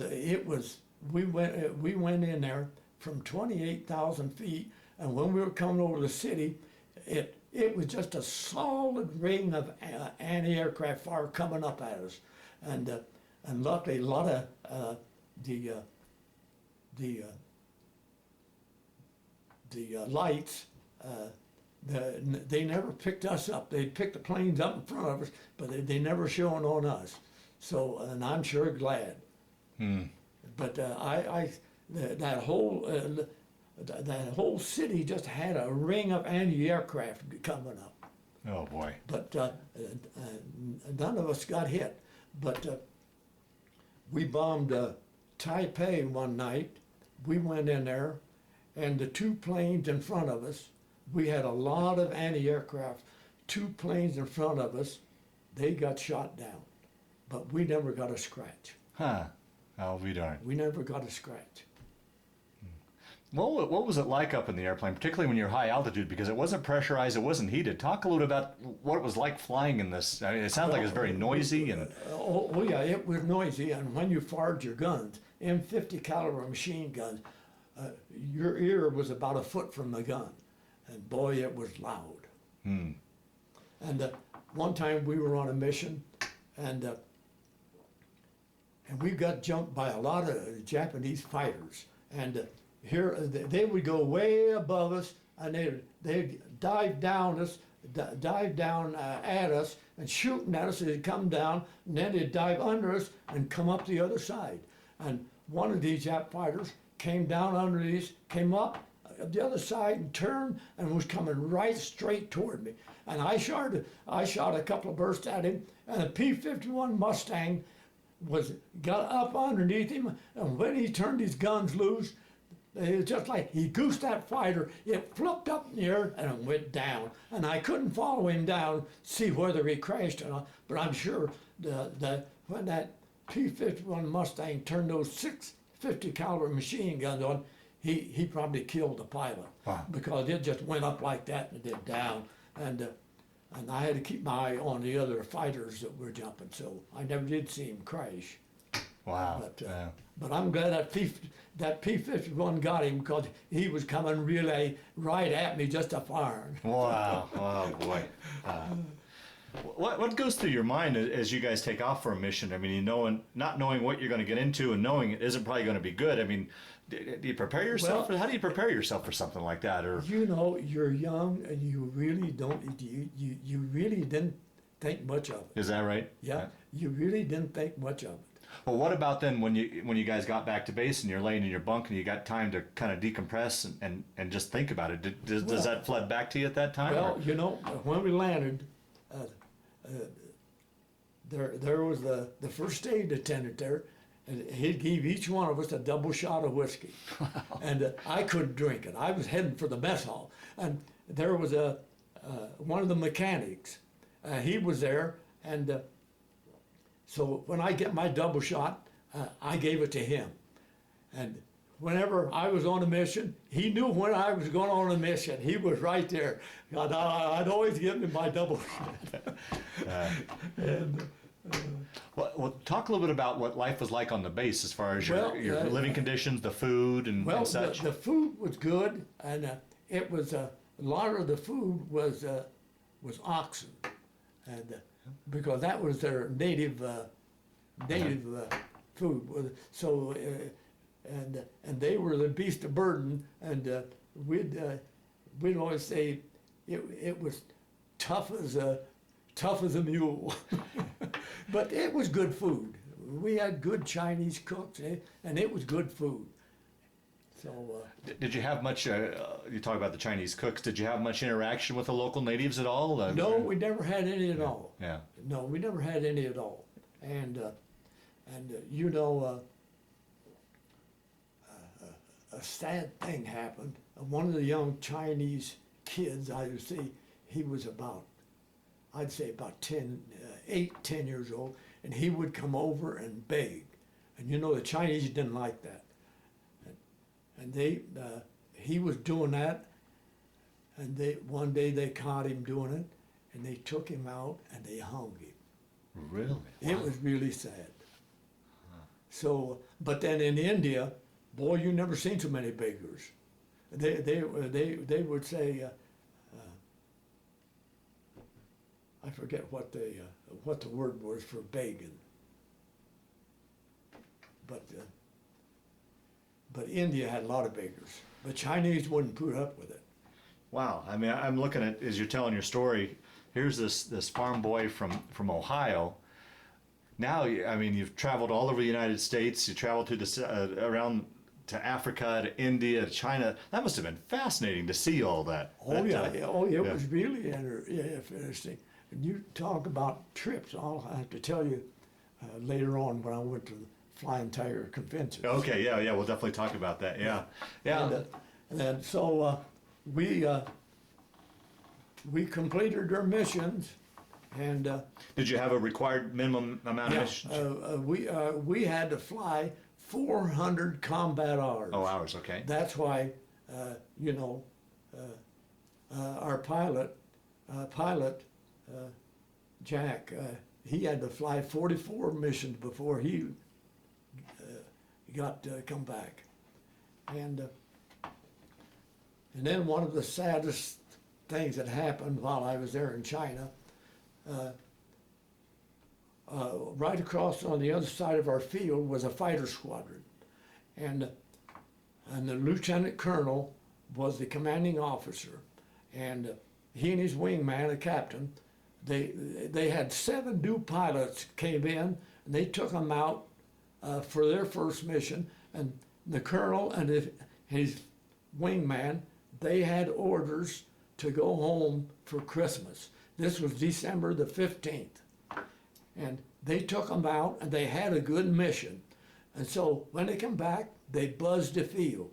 it was we went in there from 28,000 feet, and when we were coming over the city, it was just a solid ring of anti-aircraft fire coming up at us, and luckily a lot of the lights. They never picked us up. They picked the planes up in front of us, but they never shone on us. So, and I'm sure glad. But that whole city just had a ring of anti-aircraft coming up. Oh boy! But none of us got hit. But we bombed Taipei one night. We went in there, and the 2 planes in front of us. We had a lot of anti-aircraft. 2 planes in front of us, they got shot down, but we never got a scratch. Huh. I'll be darned. We never got a scratch. Well, what was it like up in the airplane, particularly when you're high altitude, because it wasn't pressurized, it wasn't heated? Talk a little about what it was like flying in this. I mean, it sounds like it was very noisy. And oh yeah, it was noisy. And when you fired your guns, M50 caliber machine guns, your ear was about a foot from the gun, and boy, it was loud. And one time we were on a mission, and we got jumped by a lot of Japanese fighters, and here they would go way above us, and they'd dive down us, dive down at us, and shooting at us. They'd come down, and then they'd dive under us and come up the other side. And one of these Jap fighters came down under these, came up the other side and turned and was coming right straight toward me. And I shot a couple of bursts at him, and a P-51 Mustang got up underneath him, and when he turned his guns loose, it was just like he goosed that fighter. It flipped up in the air and it went down. And I couldn't follow him down, see whether he crashed or not. But I'm sure when that P-51 Mustang turned those 650 caliber machine guns on, he probably killed the pilot. Wow. Because it just went up like that and it down. And I had to keep my eye on the other fighters that were jumping, so I never did see him crash. Wow. But I'm glad that P-51 got him, because he was coming really right at me, just a firing. Wow. Oh boy. What goes through your mind as you guys take off for a mission? I mean, not knowing what you're going to get into, and knowing it isn't probably going to be good. I mean, do you prepare yourself? Well, how do you prepare yourself for something like that? Or you're young, and you really don't. You really didn't think much of it. is that right? Yeah, you really didn't think much of it. Well, what about then when you guys got back to base and you're laying in your bunk and you got time to kind of decompress and just think about it? Does that flood back to you at that time? Well, when we landed, there was the first aid attendant there, and he gave each one of us a double shot of whiskey. And I couldn't drink it. I was heading for the mess hall, and there was one of the mechanics. He was there, and so when I get my double shot, I gave it to him. And whenever I was on a mission, he knew when I was going on a mission. He was right there. I'd always give him my double shot. Well, talk a little bit about what life was like on the base as far as your living conditions, the food, and such. The food was good, and it was a lot of the food was oxen, and because that was their native food. So and they were the beast of burden, and we'd always say it was tough as a mule. But it was good food. We had good Chinese cooks, and it was good food. So did you have much? You talk about the Chinese cooks. Did you have much interaction with the local natives at all? No, we never had any at all. Yeah. No, we never had any at all. And a sad thing happened. One of the young Chinese kids I would see, he was I'd say about 10 years old, and he would come over and beg. And the Chinese didn't like that. And he was doing that, and one day they caught him doing it, and they took him out and they hung him. Really? It was really sad. So, but then in India, boy, you never seen so many beggars. They would say, I forget what the word was for begging. But India had a lot of beggars. The Chinese wouldn't put up with it. Wow. I mean, I'm looking at, as you're telling your story, here's this farm boy from Ohio. Now, I mean, you've traveled all over the United States. You traveled to around to Africa, to India, to China. That must have been fascinating to see all that. It was really interesting. And you talk about trips, I'll have to tell you later on when I went to the Flying Tiger Convention. Okay, yeah, we'll definitely talk about that. Yeah. And so we completed our missions, and did you have a required minimum amount of missions? we had to fly 400 combat hours. Oh, hours. Okay. That's why our pilot Jack, he had to fly 44 missions before he got to come back. And then one of the saddest things that happened while I was there in China, right across on the other side of our field was a fighter squadron. And and the lieutenant colonel was the commanding officer, and he and his wingman, a captain, they had 7 new pilots came in, and they took them out for their first mission, and the colonel and his wingman, they had orders to go home for Christmas. This was December the 15th. And they took them out, and they had a good mission. And so when they come back, they buzzed the field.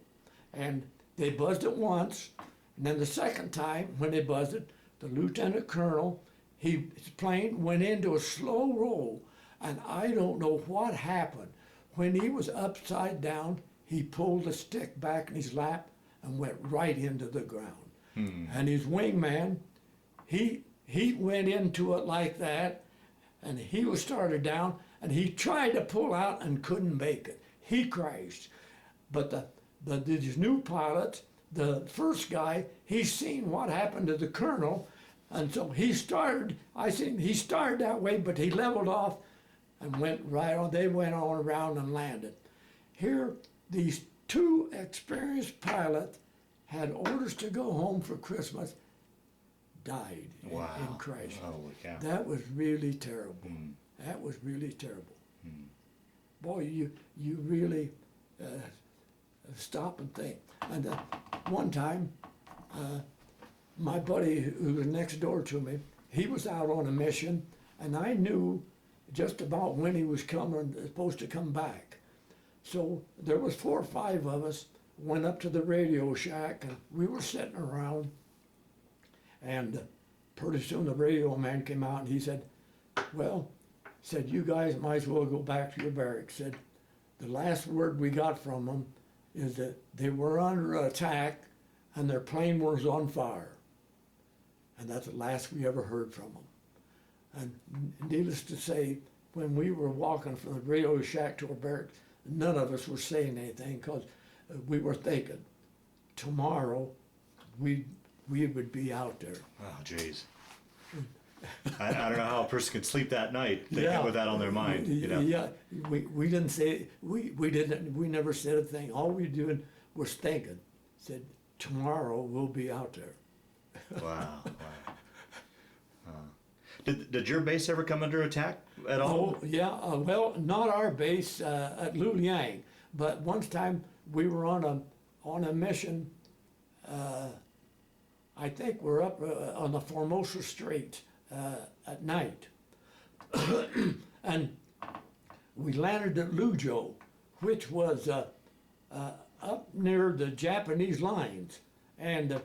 And they buzzed it once, and then the second time when they buzzed it, the lieutenant colonel, his plane went into a slow roll, and I don't know what happened. When he was upside down, he pulled the stick back in his lap and went right into the ground. And his wingman, he went into it like that, and he was started down, and he tried to pull out and couldn't make it. He crashed. But these new pilots, the first guy, he seen what happened to the colonel, and so he started that way, but he leveled off and went right on. They went on around and landed. Here, these 2 experienced pilots had orders to go home for Christmas, died in crash. Holy cow. That was really terrible. That was really terrible. Boy, you really stop and think. And one time, my buddy who was next door to me, he was out on a mission, and I knew just about when he was supposed to come back. So there was 4 or 5 of us, went up to the radio shack, and we were sitting around, and pretty soon the radio man came out, and he said, well, said, you guys might as well go back to your barracks. Said, the last word we got from them is that they were under attack and their plane was on fire. And that's the last we ever heard from them. And needless to say, when we were walking from the radio shack to our barracks, none of us were saying anything because we were thinking, tomorrow we would be out there. Oh, jeez. I don't know how a person could sleep that night thinking with that on their mind. You know? Yeah, we didn't say, we never said a thing. All we doing was thinking, said, tomorrow we'll be out there. Wow. Did your base ever come under attack at all? Oh, yeah, well, not our base at Luliang, but one time we were on a mission, I think we're up on the Formosa Strait at night. And we landed at Luzhou, which was up near the Japanese lines. And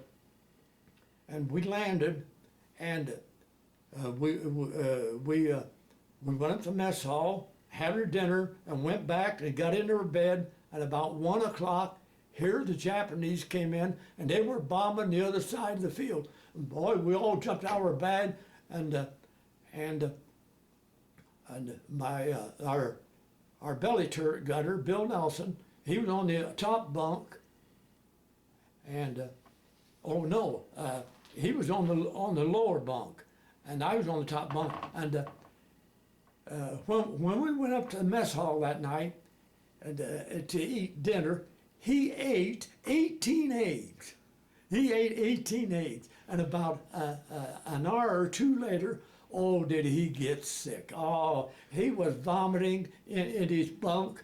we landed, and we went up to mess hall, had our dinner, and went back and got into our bed. At about 1 o'clock, here the Japanese came in, and they were bombing the other side of the field. And boy, we all jumped out of our bed, and our belly turret gunner, Bill Nelson, he was on the top bunk, and he was on the lower bunk, and I was on the top bunk. And when we went up to the mess hall that night to eat dinner, he ate 18 eggs. He ate 18 eggs, and about an hour or 2 later, oh, did he get sick? Oh, he was vomiting in his bunk,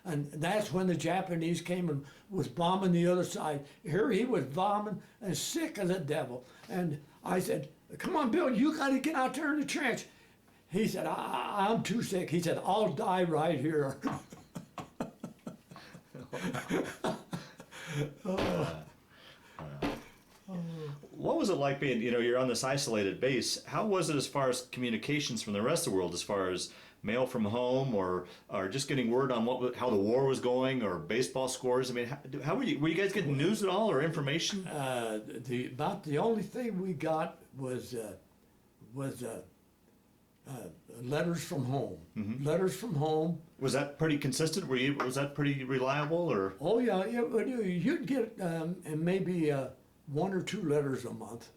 and that's when the Japanese came and was bombing the other side. Here he was vomiting and sick as a devil. And I said, come on, Bill, you got to get out there in the trench. He said, I'm too sick. He said, I'll die right here. What was it like being, you're on this isolated base? How was it as far as communications from the rest of the world, as far as mail from home or just getting word on how the war was going or baseball scores? I mean, how were you guys getting news at all or information? About the only thing we got was letters from home. Mm-hmm. Letters from home. Was that pretty consistent? Was that pretty reliable, or? Oh yeah, you'd get maybe 1 or 2 letters a month.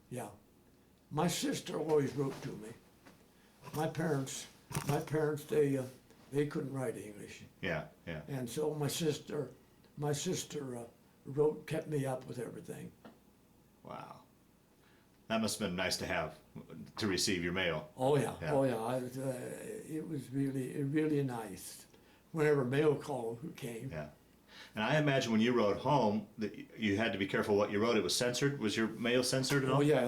Yeah, my sister always wrote to me. My parents, they couldn't write English. Yeah. And so my sister, my sister kept me up with everything. Wow. That must have been nice to have, to receive your mail. Oh yeah, Yeah. oh yeah. It was really nice. Whenever mail call who came. Yeah. And I imagine when you wrote home that you had to be careful what you wrote. It was censored. Was your mail censored at all? Oh yeah,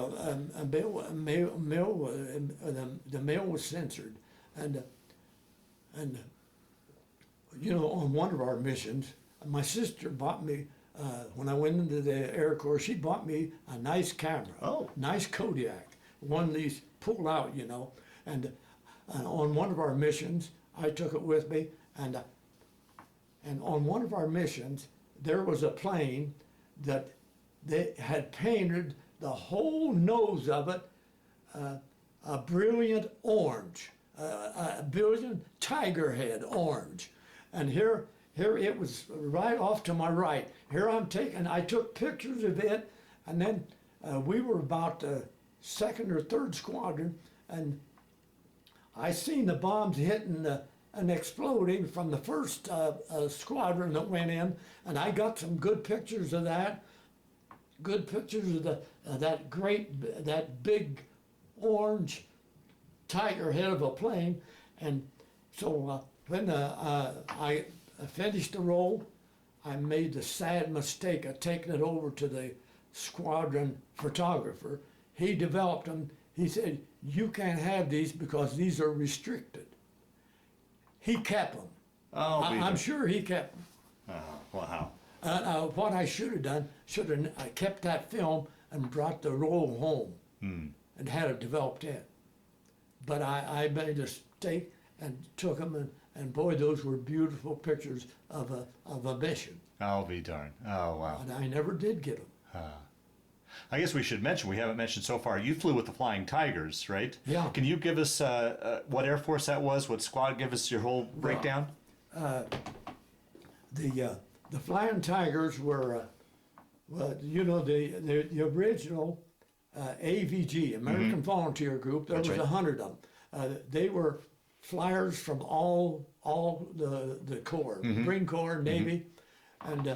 the mail was censored, and you know, on one of our missions, my sister bought me when I went into the Air Corps. She bought me a nice camera, nice Kodiak, one of these pull out, you know, and on one of our missions, I took it with me, and on one of our missions, there was a plane that they had painted the whole nose of it a brilliant orange, a brilliant tiger head orange. And here it was right off to my right. Here I took pictures of it, and then we were about the second or third squadron, and I seen the bombs hitting and exploding from the first squadron that went in, and I got some good pictures of that. Good pictures of that big orange tiger head of a plane, and so when I finished the roll, I made the sad mistake of taking it over to the squadron photographer. He developed them. He said, "You can't have these because these are restricted." He kept them. Oh, I'm sure he kept them. Wow. What I should have done, I kept that film and brought the roll home and had it developed in. But I made a mistake and took them, and boy, those were beautiful pictures of a mission. I'll be darned. Oh, wow. And I never did get them. I guess we should mention, we haven't mentioned so far, you flew with the Flying Tigers, right? Yeah. Can you give us what Air Force that was, what squad, give us your whole breakdown? The Flying Tigers were, well, you know, the original AVG, American Volunteer Group. There That's was right. 100 of them. They were flyers from all the Corps, Marine Corps, Navy, and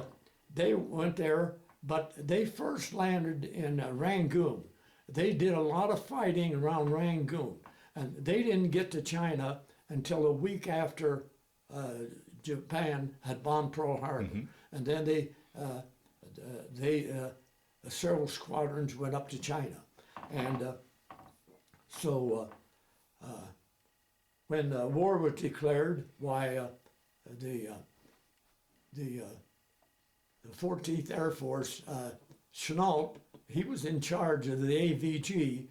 they went there. But they first landed in Rangoon. They did a lot of fighting around Rangoon, and they didn't get to China until a week after Japan had bombed Pearl Harbor. And then several squadrons went up to China. And so when war was declared, why the 14th Air Force, Chenault, he was in charge of the AVG.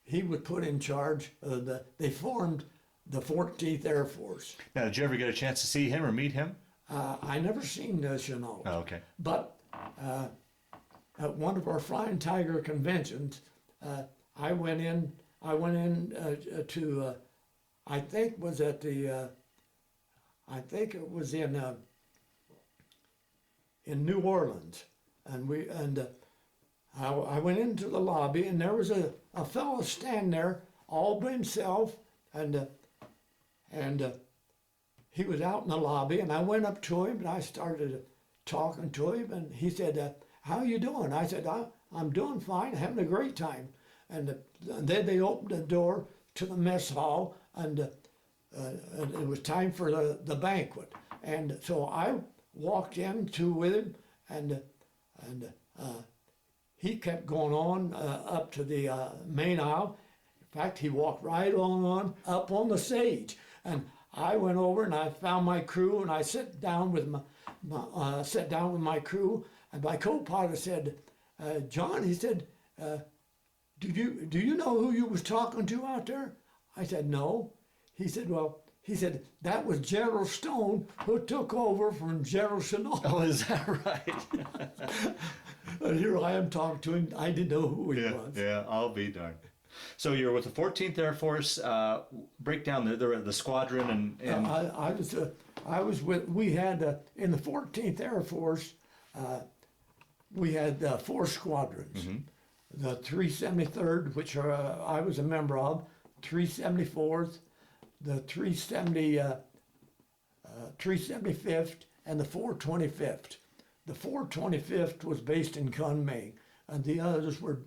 He was put in charge of they formed the 14th Air Force. Now, did you ever get a chance to see him or meet him? I never seen Chenault. Oh, okay. But at one of our Flying Tiger conventions, I went in to, I think it was in New Orleans, and I went into the lobby, and there was a fellow standing there all by himself, and he was out in the lobby, and I went up to him and I started talking to him, and he said, "How you doing?" I said, "I'm doing fine, having a great time." And then they opened the door to the mess hall, and it was time for the banquet, and so I walked in with him, and he kept going on up to the main aisle. In fact, he walked right on up on the stage, and I went over and I found my crew, and I sat down with my crew, and my co-pilot said, "John," he said, "do you know who you was talking to out there?" I said, "No." He said, "Well," he said, "that was General Stone, who took over from General Chenault." Oh, is that right? And here I am talking to him. I didn't know who he was. Yeah, I'll be darned. So you're with the 14th Air Force. Break down the squadron and I was with. We had in the 14th Air Force, we had 4 squadrons. The 373rd, which I was a member of, 374th, the 375th, and the 425th. The 425th was based in Kunming, and the others were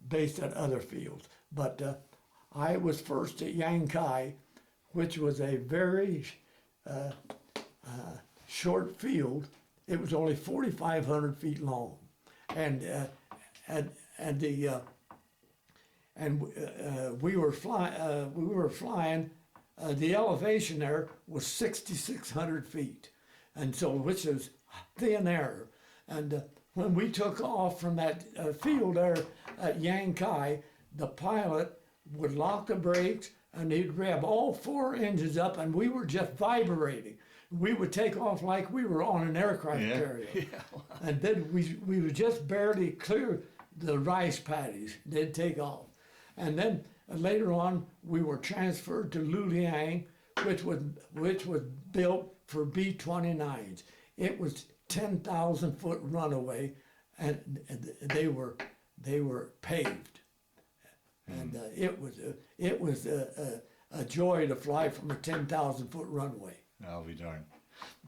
based at other fields. But I was first at Yankai, which was a very short field. It was only 4,500 feet long, and we were flying. The elevation there was 6,600 feet, and so which is thin air. And when we took off from that field there at Yankai, the pilot would lock the brakes and he'd rev all 4 engines up, and we were just vibrating. We would take off like we were on an aircraft carrier. Yeah. And then we would just barely clear the rice paddies. They'd take off. And then later on, we were transferred to Luliang, which was built for B-29s. It was 10,000 foot runaway, and they were paved. And it was a joy to fly from a 10,000 foot runway. I'll be darned.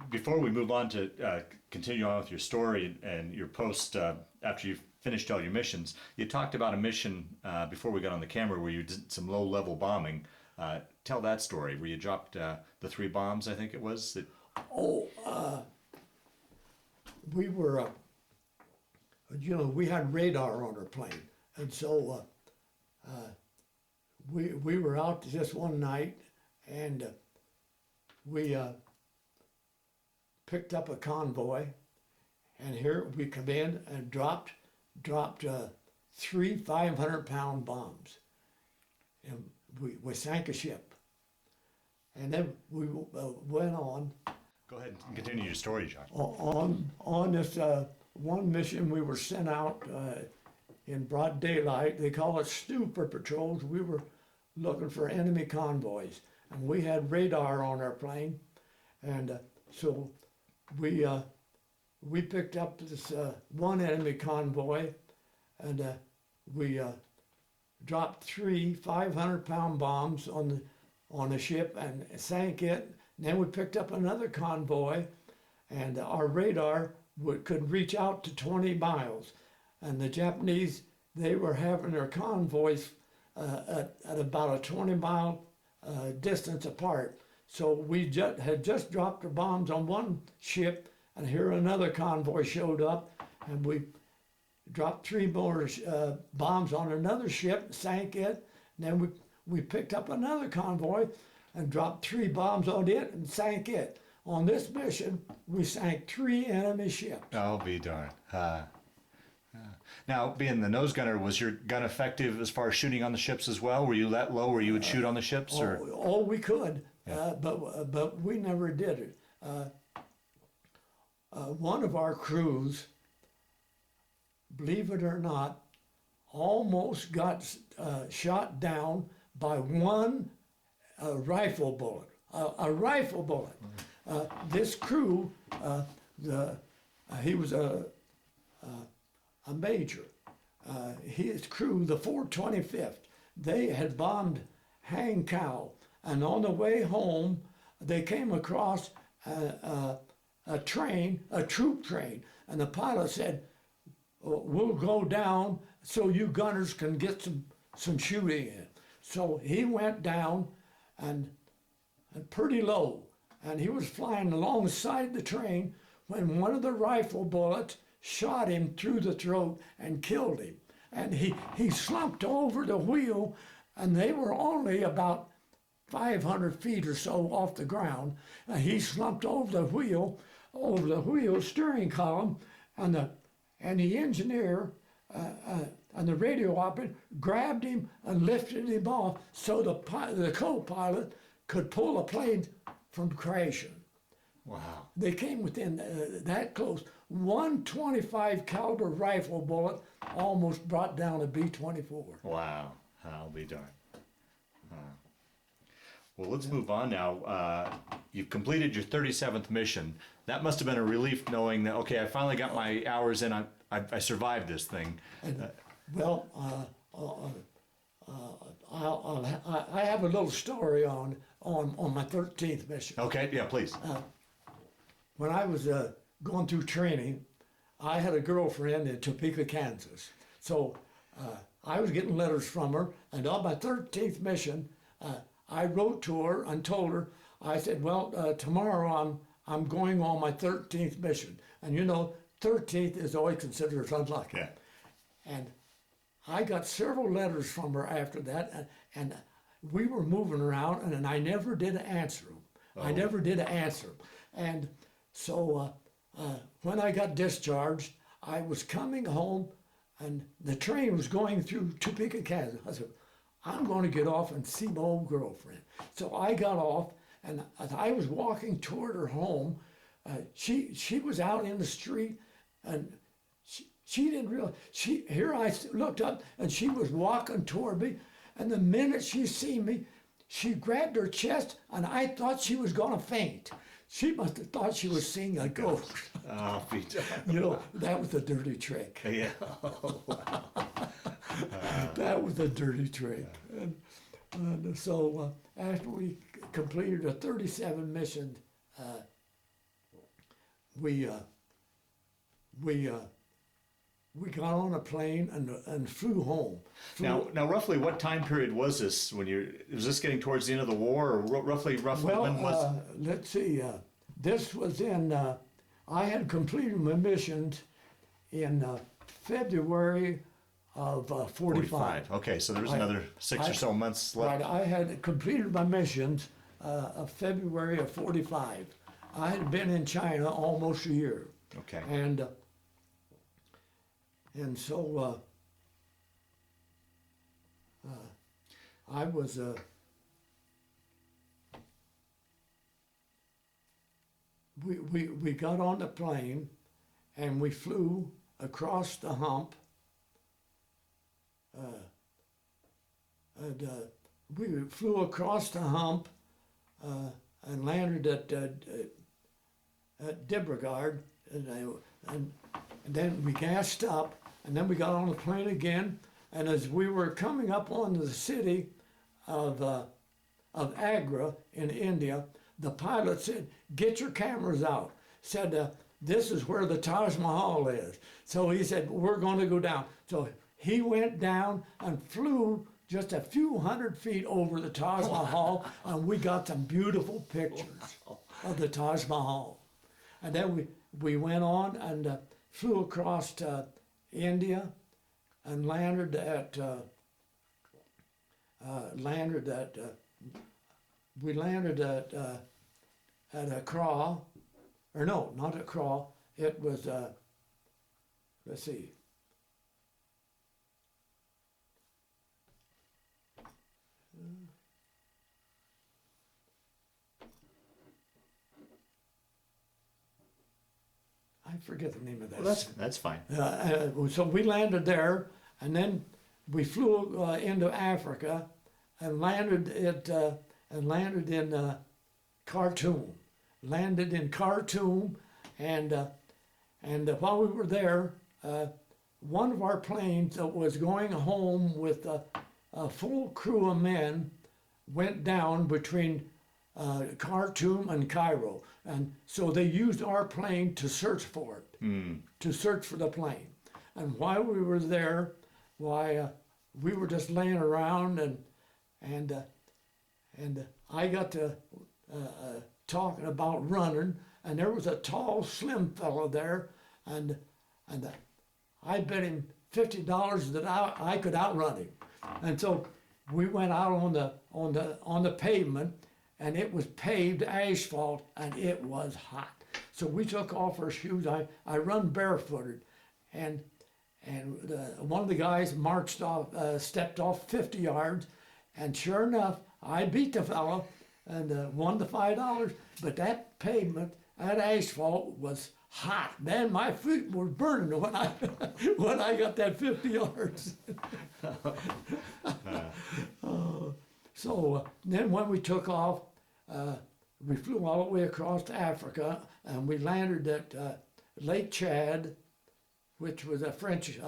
Before we move on to continue on with your story and your post after you finished all your missions, you talked about a mission before we got on the camera where you did some low-level bombing. Tell that story where you dropped the 3 bombs, I think it was. That... We were, we had radar on our plane, and so we were out just one night, and we picked up a convoy, and here we come in and dropped 3 500-pound bombs, and we sank a ship, and then we went on. Go ahead and continue your story, John. On this one mission, we were sent out in broad daylight. They call it snooper patrols. We were looking for enemy convoys, and we had radar on our plane, and so we picked up this one enemy convoy, and we dropped 3 500-pound bombs on the ship and sank it. And then we picked up another convoy, and our radar could reach out to 20 miles. And the Japanese, they were having their convoys at about a 20-mile distance apart. So we had just dropped our bombs on one ship, and here another convoy showed up, and we dropped 3 more bombs on another ship, sank it. And then we picked up another convoy and dropped 3 bombs on it and sank it. On this mission, we sank 3 enemy ships. I'll be darned. Now, being the nose gunner, was your gun effective as far as shooting on the ships as well? Were you that low where you would shoot on the ships? Or? We could, yeah. But we never did it. One of our crews, believe it or not, almost got shot down by one rifle bullet. A rifle bullet. This crew, he was a major. His crew, the 425th, they had bombed Hankow, and on the way home, they came across a troop train, and the pilot said, "We'll go down so you gunners can get some shooting in." So he went down and pretty low, and he was flying alongside the train when one of the rifle bullets shot him through the throat and killed him. And he slumped over the wheel, and they were only about 500 feet or so off the ground. And he slumped over the wheel steering column, and the engineer and the radio operator grabbed him and lifted him off so the co-pilot could pull a plane from crashing. Wow. They came within that close. 125 caliber rifle bullet almost brought down a B-24. Wow. I'll be darned. Well, let's move on now. You've completed your 37th mission. That must have been a relief knowing that, okay, I finally got my hours in. I survived this thing. I have a little story on my 13th mission. Okay, yeah, please. when I was going through training, I had a girlfriend in Topeka, Kansas. So I was getting letters from her, and on my 13th mission, I wrote to her and told her, I said, well, tomorrow I'm going on my 13th mission. And you know, 13th is always considered unlucky. Yeah. And I got several letters from her after that, and we were moving around, and I never did answer them. I never did answer them. And so when I got discharged, I was coming home, and the train was going through Topeka, Kansas. I said, I'm going to get off and see my old girlfriend. So I got off, and as I was walking toward her home, she was out in the street, and she didn't realize, here I looked up, and she was walking toward me, and the minute she seen me, she grabbed her chest, and I thought she was going to faint. She must have thought she was seeing a ghost. Oh, You know, that was a dirty trick. yeah. That was a dirty trick. And so after we completed a 37 mission, we got on a plane and flew home. Now, roughly what time period was this was this getting towards the end of the war, or roughly Well, when was? let's see. This was in. I had completed my missions in February of 45. Okay, so there's another 6 or so months Right, left. I had completed my missions of February of 45. I had been in China almost a year, Okay. and so I was. We got on the plane, and we flew across the hump. We flew across the hump and landed at Dibregard, and then we gassed up, and then we got on the plane again. And as we were coming up on the city of Agra in India, the pilot said, "Get your cameras out." Said, "This is where the Taj Mahal is." So he said, "We're going to go down." So he went down and flew just a few hundred feet over the Taj Mahal, and we got some beautiful pictures of the Taj Mahal. And then we went on and flew across to India and landed at Accra, or no, not Accra. It was let's see. I forget the name of that. Well, that's fine. So we landed there, and then we flew into Africa, and landed in Khartoum. Landed in Khartoum, and while we were there, one of our planes that was going home with a full crew of men went down between Khartoum and Cairo, and so they used our plane to search for it, to search for the plane. And while we were there, we were just laying around, and I got to talking about running, and there was a tall, slim fellow there, and I bet him $50 that I could outrun him. And so we went out on the pavement, and it was paved asphalt, and it was hot. So we took off our shoes. I run barefooted, and one of the guys marched off, stepped off 50 yards, and sure enough, I beat the fellow and won the $5. But that pavement, that asphalt was hot. Man, my feet were burning when I when I got that 50 yards. So then when we took off, we flew all the way across to Africa, and we landed at Lake Chad, which was a French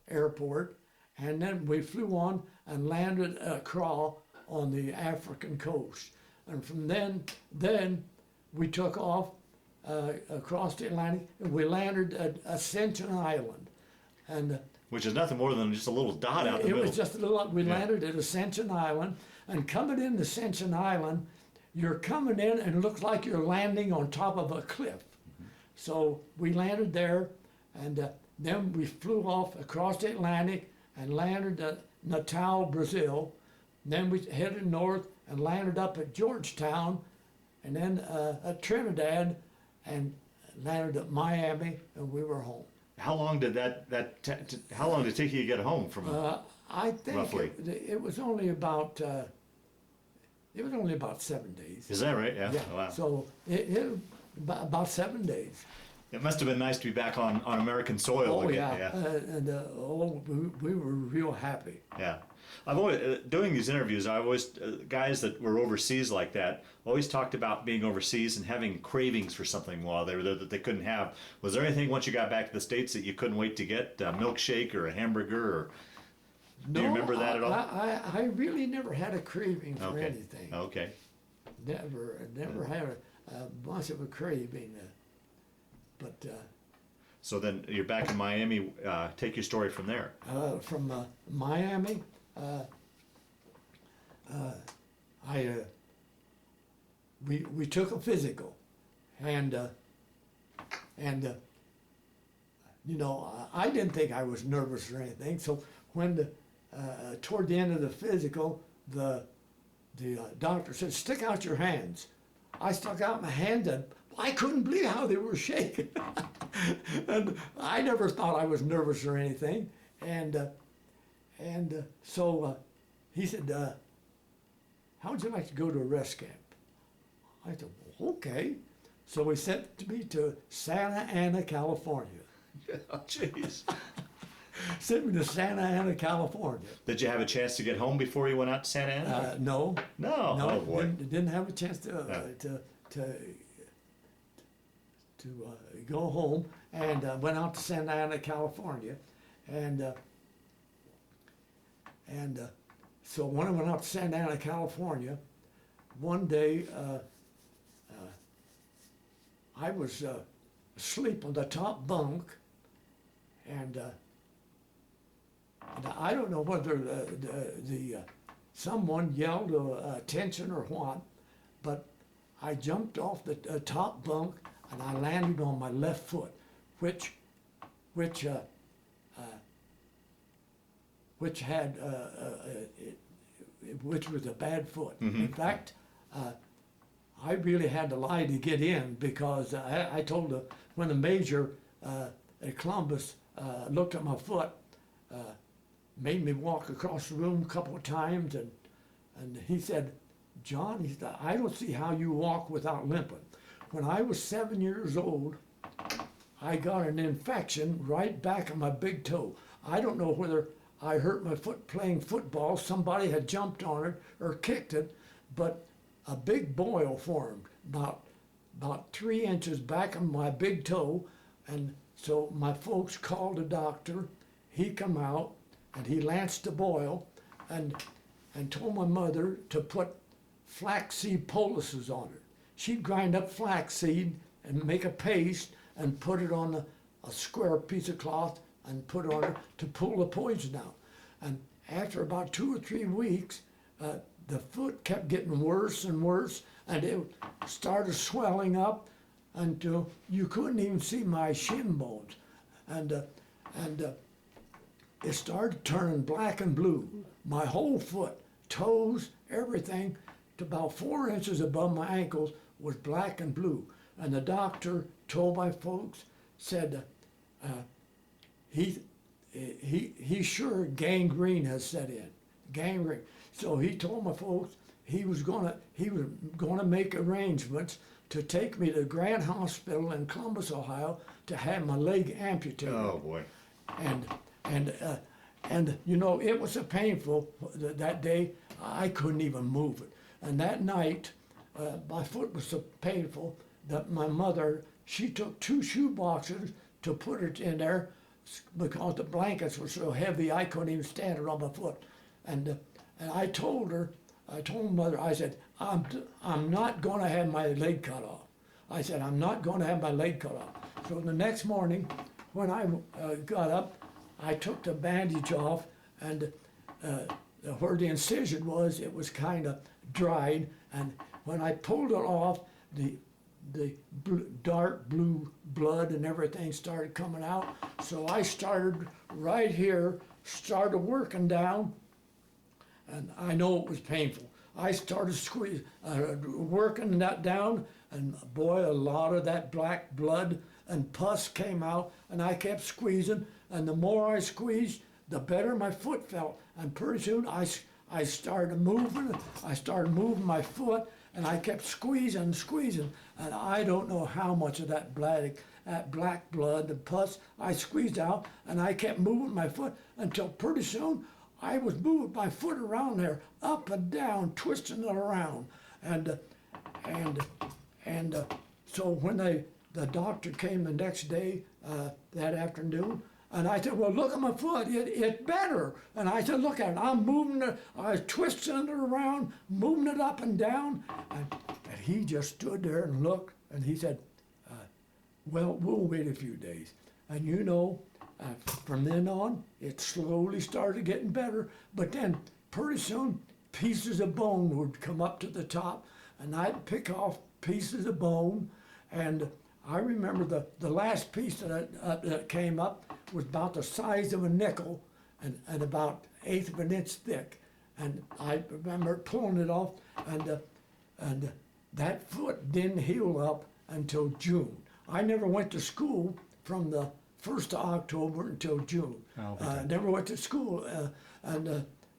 airport, and then we flew on and landed at Accra on the African coast. And from then we took off across the Atlantic, and we landed at Ascension Island. And Which is nothing more than just a little dot out in the it middle. was just a little, we Yeah. landed at Ascension Island, and coming in Ascension Island, you're coming in and it looks like you're landing on top of a cliff. So we landed there, and then we flew off across the Atlantic and landed at Natal, Brazil. Then we headed north and landed up at Georgetown, and then at Trinidad, and landed at Miami, and we were home. How long did how long did it take you to get home from? I think Roughly. it was only about 7 days. Is that right? Yeah. Yeah. Wow. So about 7 days. It must have been nice to be back on American soil Oh again. yeah. And we were real happy. Yeah. I've always, doing these interviews, I always, guys that were overseas like that, always talked about being overseas and having cravings for something while they were there that they couldn't have. Was there anything once you got back to the States that you couldn't wait to get? A milkshake or a hamburger? Or, do you remember that at all? I really never had a craving for Okay. anything. Okay. Never had much of a craving. But So then you're back in Miami. Take your story from there. from Miami, we took a physical, and you know, I didn't think I was nervous or anything. So when toward the end of the physical, the doctor said, "Stick out your hands." I stuck out my hands, and I couldn't believe how they were shaking. And I never thought I was nervous or anything. And so he said, "How would you like to go to a rest camp?" I said, "Well, okay." So he sent me to Santa Ana, California. Oh, jeez. Sent me to Santa Ana, California. Did you have a chance to get home before you went out to Santa Ana? No. No. No, Oh boy. didn't have a chance to go home, and went out to Santa Ana, California, and so when I went out to Santa Ana, California, one day I was asleep on the top bunk, and I don't know whether someone yelled attention or what, but I jumped off the top bunk and I landed on my left foot, which had which was a bad foot. In fact, I really had to lie to get in, because I told when the major at Columbus looked at my foot, made me walk across the room a couple of times, and he said, "John," he said, "I don't see how you walk without limping." When I was 7 years old, I got an infection right back on my big toe. I don't know whether I hurt my foot playing football, somebody had jumped on it or kicked it, but a big boil formed about 3 inches back on my big toe, and so my folks called a doctor. He come out and he lanced the boil, and told my mother to put flaxseed poultices on it. She'd grind up flaxseed and make a paste and put it on a square piece of cloth and put it on it to pull the poison out. And after about 2 or 3 weeks, the foot kept getting worse and worse, and it started swelling up until you couldn't even see my shin bones. And it started turning black and blue. My whole foot, toes, everything, to about 4 inches above my ankles was black and blue. And the doctor told my folks, said, he sure gangrene has set in, gangrene. So he told my folks he was gonna make arrangements to take me to Grant Hospital in Columbus, Ohio, to have my leg amputated. Oh boy. And you know, it was so painful that day. I couldn't even move it. And that night, my foot was so painful that my mother, she took 2 shoe boxes to put it in there, because the blankets were so heavy I couldn't even stand it on my foot. And I told mother, I said, I'm not going to have my leg cut off. I said, I'm not going to have my leg cut off. So the next morning, when I got up, I took the bandage off, and where the incision was, it was kind of dried. And when I pulled it off, the dark blue blood and everything started coming out. So I started right here, started working down, and I know it was painful. I started working that down, and boy, a lot of that black blood and pus came out, and I kept squeezing, and the more I squeezed, the better my foot felt. And pretty soon I started moving my foot, and I kept squeezing and squeezing, and I don't know how much of that black blood, the pus, I squeezed out, and I kept moving my foot until pretty soon I was moving my foot around there, up and down, twisting it around, and so when the doctor came the next day, that afternoon, and I said, well, look at my foot, it's better. And I said, look at it, I'm moving it, I was twisting it around, moving it up and down. And he just stood there and looked, and he said, well, we'll wait a few days. And you know, from then on, it slowly started getting better, but then pretty soon, pieces of bone would come up to the top, and I'd pick off pieces of bone, and I remember the last piece that came up was about the size of a nickel and about 1/8 of an inch thick. And I remember pulling it off, and that foot didn't heal up until June. I never went to school from the 1st of October until June. Never went to school,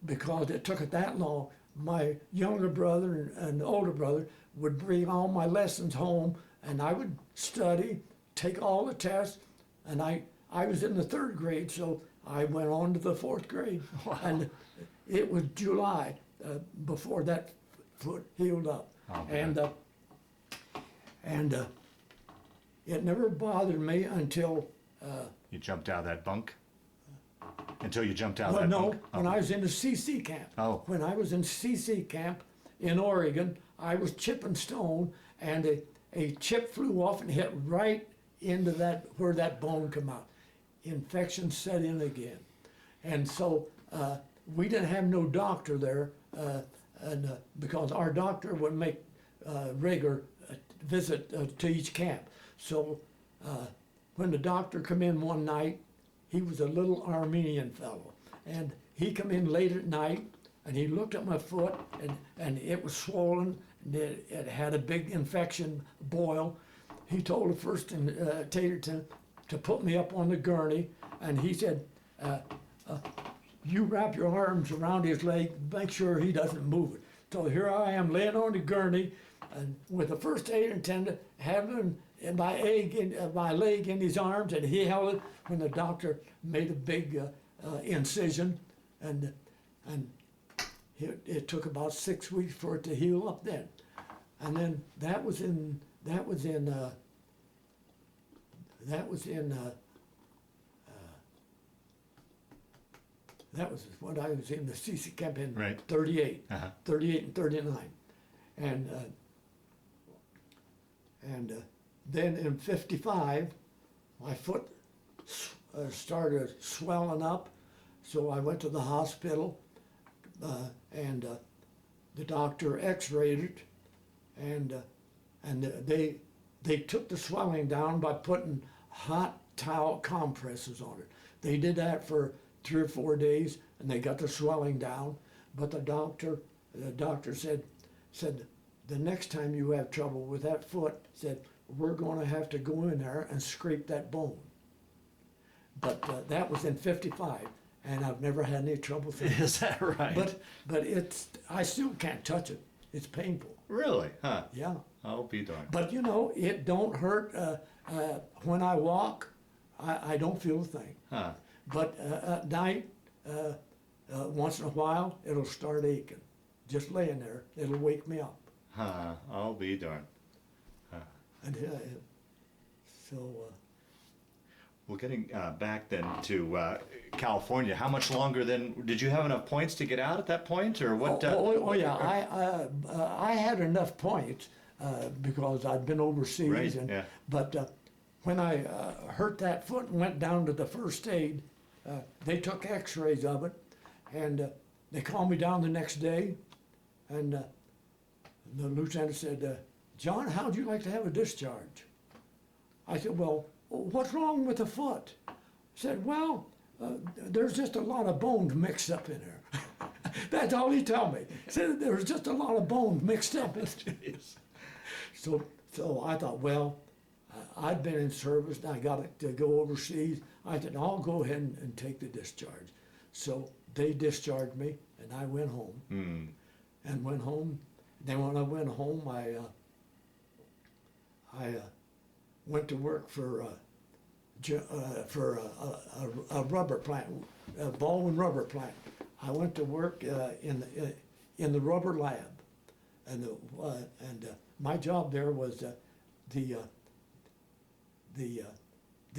because it took it that long. My younger brother and older brother would bring all my lessons home, and I would study, take all the tests, and I was in the 3rd grade, so I went on to the 4th grade. Wow. And it was July before that foot healed up. Oh, and it never bothered me until you jumped out of that bunk? Until you jumped out of well, that no, bunk? when I was in the CC camp. Oh. When I was in CC camp in Oregon, I was chipping stone, and a chip flew off and hit right into where that bone came out. Infection set in again. And so we didn't have no doctor there, because our doctor would make regular visit to each camp. So when the doctor come in one night, he was a little Armenian fellow, and he come in late at night, and he looked at my foot, and it was swollen, and it had a big infection boil. He told the first tater to put me up on the gurney, and he said, you wrap your arms around his leg, make sure he doesn't move it. So here I am laying on the gurney, and with the first aid attendant having my leg in his arms, and he held it when the doctor made a big incision, and it took about 6 weeks for it to heal up then. And then that was when I was in the CC camp in Right. 38, Uh-huh. 38 and 39. And then in 55, my foot started swelling up, so I went to the hospital, and the doctor x-rayed it, and they took the swelling down by putting hot towel compresses on it. They did that for 3 or 4 days, and they got the swelling down. But the doctor said, the next time you have trouble with that foot, said, we're going to have to go in there and scrape that bone. But that was in 55, and I've never had any trouble since. Is that right? But I still can't touch it. It's painful. Really? Huh? Yeah. I'll be darned. But you know, it don't hurt. When I walk, I don't feel a thing. Huh? But at night, once in a while, it'll start aching. Just laying there, it'll wake me up. Huh? I'll be darned. And so. Well, getting back then to California, how much longer then? Did you have enough points to get out at that point, or what? Oh yeah, I had enough points, because I'd been overseas. Right, And, yeah. But when I hurt that foot and went down to the first aid, they took x-rays of it, and they called me down the next day, and the lieutenant said, John, how'd you like to have a discharge? I said, well, what's wrong with the foot? He said, well, there's just a lot of bones mixed up in there. That's all he told me. He said there was just a lot of bones mixed up in it. So I thought, well, I'd been in service and I got to go overseas. I said, I'll go ahead and take the discharge. So they discharged me and I went home. And went home. Then when I went home, I went to work for a rubber plant, a Baldwin rubber plant. I went to work in the rubber lab, and my job there was the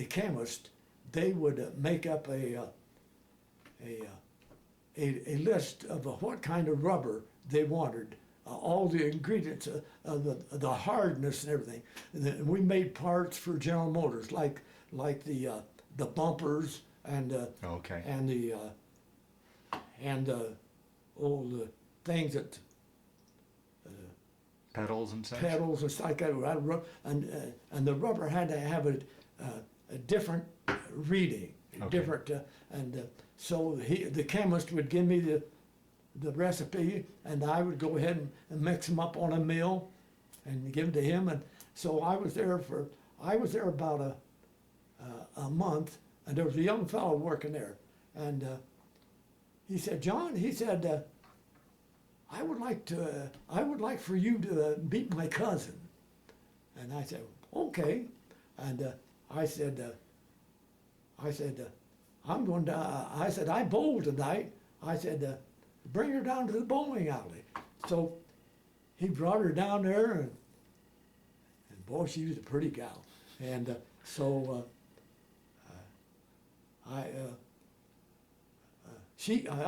chemist. They would make up a list of what kind of rubber they wanted, all the ingredients, the hardness and everything. And we made parts for General Motors, like the bumpers and Okay. and all the things that Pedals and such? pedals and stuff like that. And the rubber had to have a different reading, Okay. different. So the chemist would give me the recipe, and I would go ahead and mix them up on a mill, and give them to him. And so I was there about a month, and there was a young fellow working there, and he said, John, he said, I would like for you to meet my cousin. And I said, okay. And I said, I'm going to, I said, I bowl tonight. I said, bring her down to the bowling alley. So he brought her down there, and boy, she was a pretty gal. And I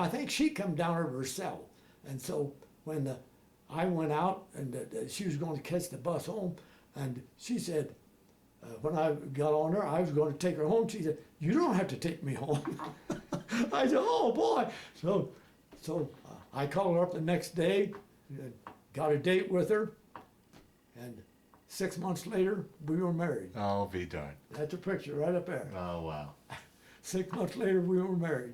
think she come down there herself. And so when I went out and she was going to catch the bus home, and she said, when I got on her, I was going to take her home. She said, you don't have to take me home. I said, oh boy. So I called her up the next day, got a date with her, and 6 months later, we were married. I'll be darned. That's a picture right up there. Oh, wow. 6 months later, we were married.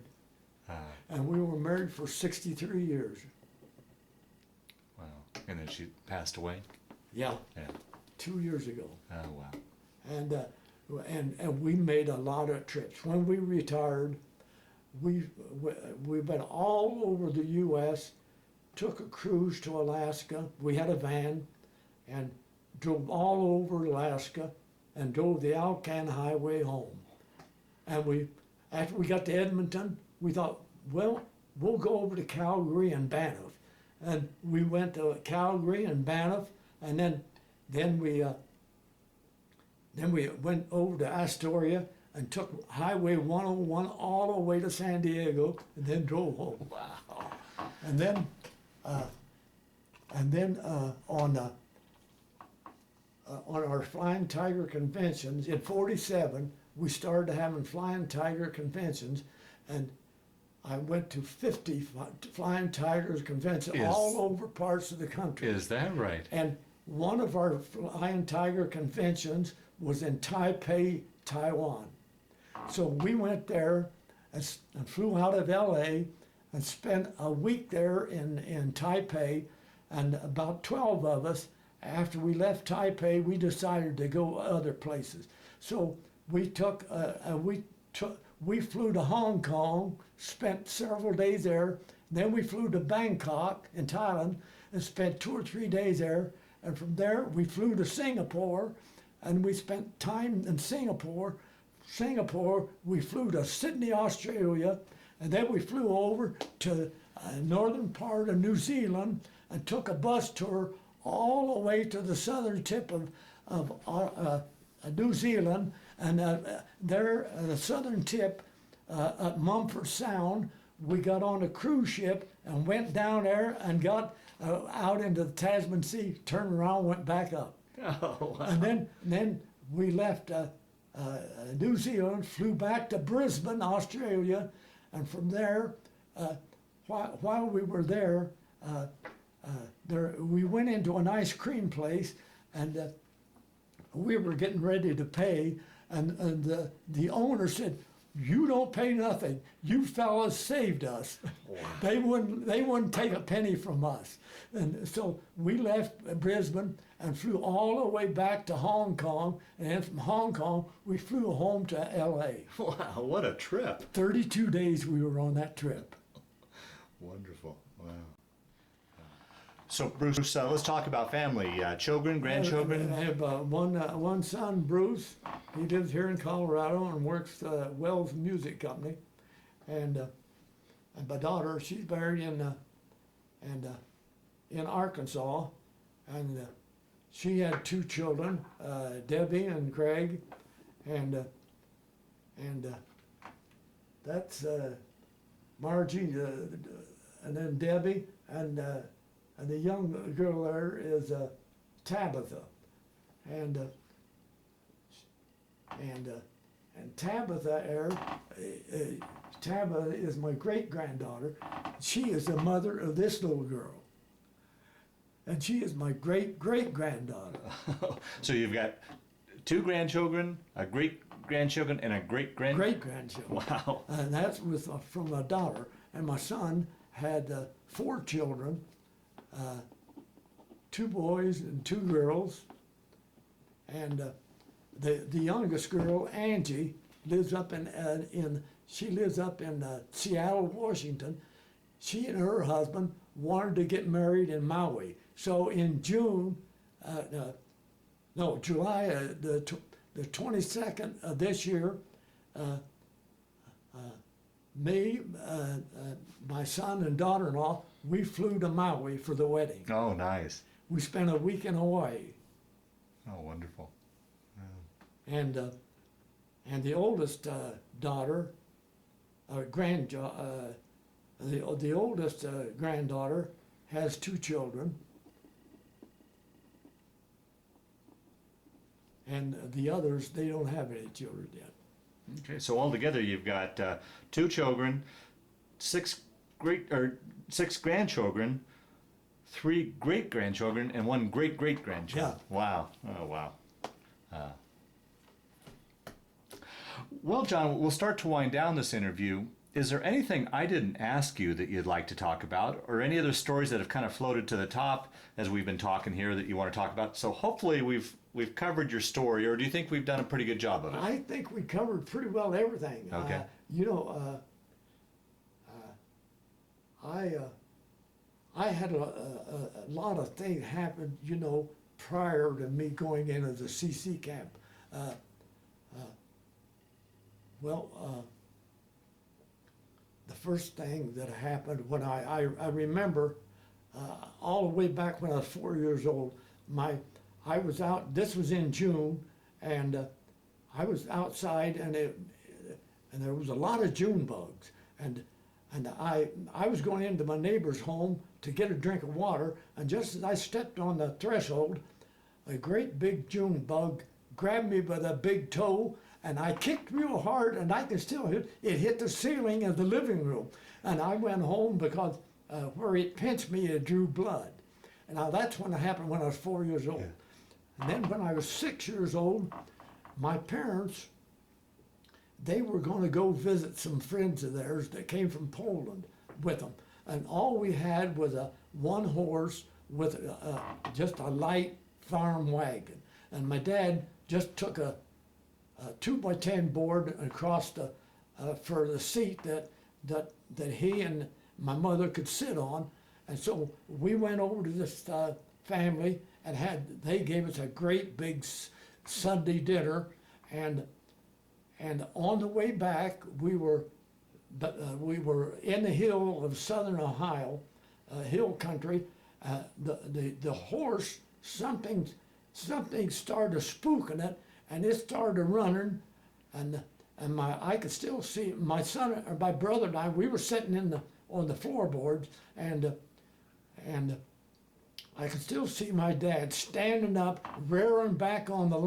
Uh, And we were married for 63 years. wow. And then she passed away? Yeah, Yeah. 2 years ago. Oh, wow. And we made a lot of trips. When we retired, we've been all over the U.S., took a cruise to Alaska. We had a van and drove all over Alaska and drove the Alcan Highway home. And after we got to Edmonton, we thought, well, we'll go over to Calgary and Banff. And we went to Calgary and Banff, and then we went over to Astoria and took Highway 101 all the way to San Diego, and then drove home. Wow! And then on our Flying Tiger conventions in '47, we started having Flying Tiger conventions, and I went to 50 Flying Tigers conventions all over parts of the country. Is that right? And one of our Flying Tiger conventions was in Taipei, Taiwan. So we went there and flew out of LA and spent a week there in Taipei, and about 12 of us, after we left Taipei, we decided to go other places. So we flew to Hong Kong, spent several days there. Then we flew to Bangkok in Thailand and spent 2 or 3 days there. And from there, we flew to Singapore, and we spent time in Singapore. We flew to Sydney, Australia, and then we flew over to northern part of New Zealand and took a bus tour all the way to the southern tip of New Zealand. And there, the southern tip at Mumford Sound, we got on a cruise ship and went down there and got out into the Tasman Sea, turned around, went back up. Oh, wow. And then we left New Zealand, flew back to Brisbane, Australia, and from there, while we were there, we went into an ice cream place, and we were getting ready to pay, and the owner said, "You don't pay nothing. You fellas saved us." Wow. They wouldn't take a penny from us. And so we left Brisbane and flew all the way back to Hong Kong. And then from Hong Kong, we flew home to LA. Wow, what a trip. 32 days we were on that trip. Wonderful. Wow. So, Bruce, let's talk about family. Children, grandchildren? I have one son, Bruce. He lives here in Colorado and works Wells Music Company. And my daughter, she's married in Arkansas, and she had 2 children, Debbie and Greg, and that's Margie, and then Debbie, and the young girl there is Tabitha, and Tabitha Tabitha is my great-granddaughter. She is the mother of this little girl. And she is my great-great-granddaughter. So you've got 2 grandchildren, a great-grandchildren, and a great-grandchildren? Great-grandchildren. Wow. And that's from my daughter. And my son had 4 children, 2 boys and 2 girls. And the youngest girl, Angie, lives up in Seattle, Washington. She and her husband wanted to get married in Maui. So in July, the 22nd of this year, me, my son and daughter-in-law, we flew to Maui for the wedding. Oh, nice. We spent a week in Hawaii. Oh, wonderful. And the oldest daughter, the oldest granddaughter has 2 children, and the others, they don't have any children yet. Okay, so altogether you've got 2 children, 6 grandchildren, 3 great-grandchildren, and 1 great-great-grandchild. Yeah. Wow. Oh, wow. Well, John, we'll start to wind down this interview. Is there anything I didn't ask you that you'd like to talk about, or any other stories that have kind of floated to the top as we've been talking here that you want to talk about? So hopefully we've covered your story, or do you think we've done a pretty good job of it? I think we covered pretty well everything. Okay. I had a lot of things happen, prior to me going into the CC camp. The first thing that happened when I remember all the way back when I was 4 years old, I was out, this was in June, and I was outside, and there was a lot of June bugs, and I was going into my neighbor's home to get a drink of water, and just as I stepped on the threshold, a great big June bug grabbed me by the big toe, and I kicked real hard, and I can still hit the ceiling of the living room. And I went home because where it pinched me, it drew blood. And now that's when it happened when I was 4 years old. Yeah. And then when I was 6 years old, my parents, they were going to go visit some friends of theirs that came from Poland with them. And all we had was one horse with just a light farm wagon. And my dad just took a 2x10 board across for the seat that he and my mother could sit on. And so we went over to this family and they gave us a great big Sunday dinner, and on the way back we were in the hill of southern Ohio, hill country. The horse, something started spooking it, and it started running, and I could still see my son or my brother and I. We were sitting on the floorboards, and I can still see my dad standing up, rearing back on the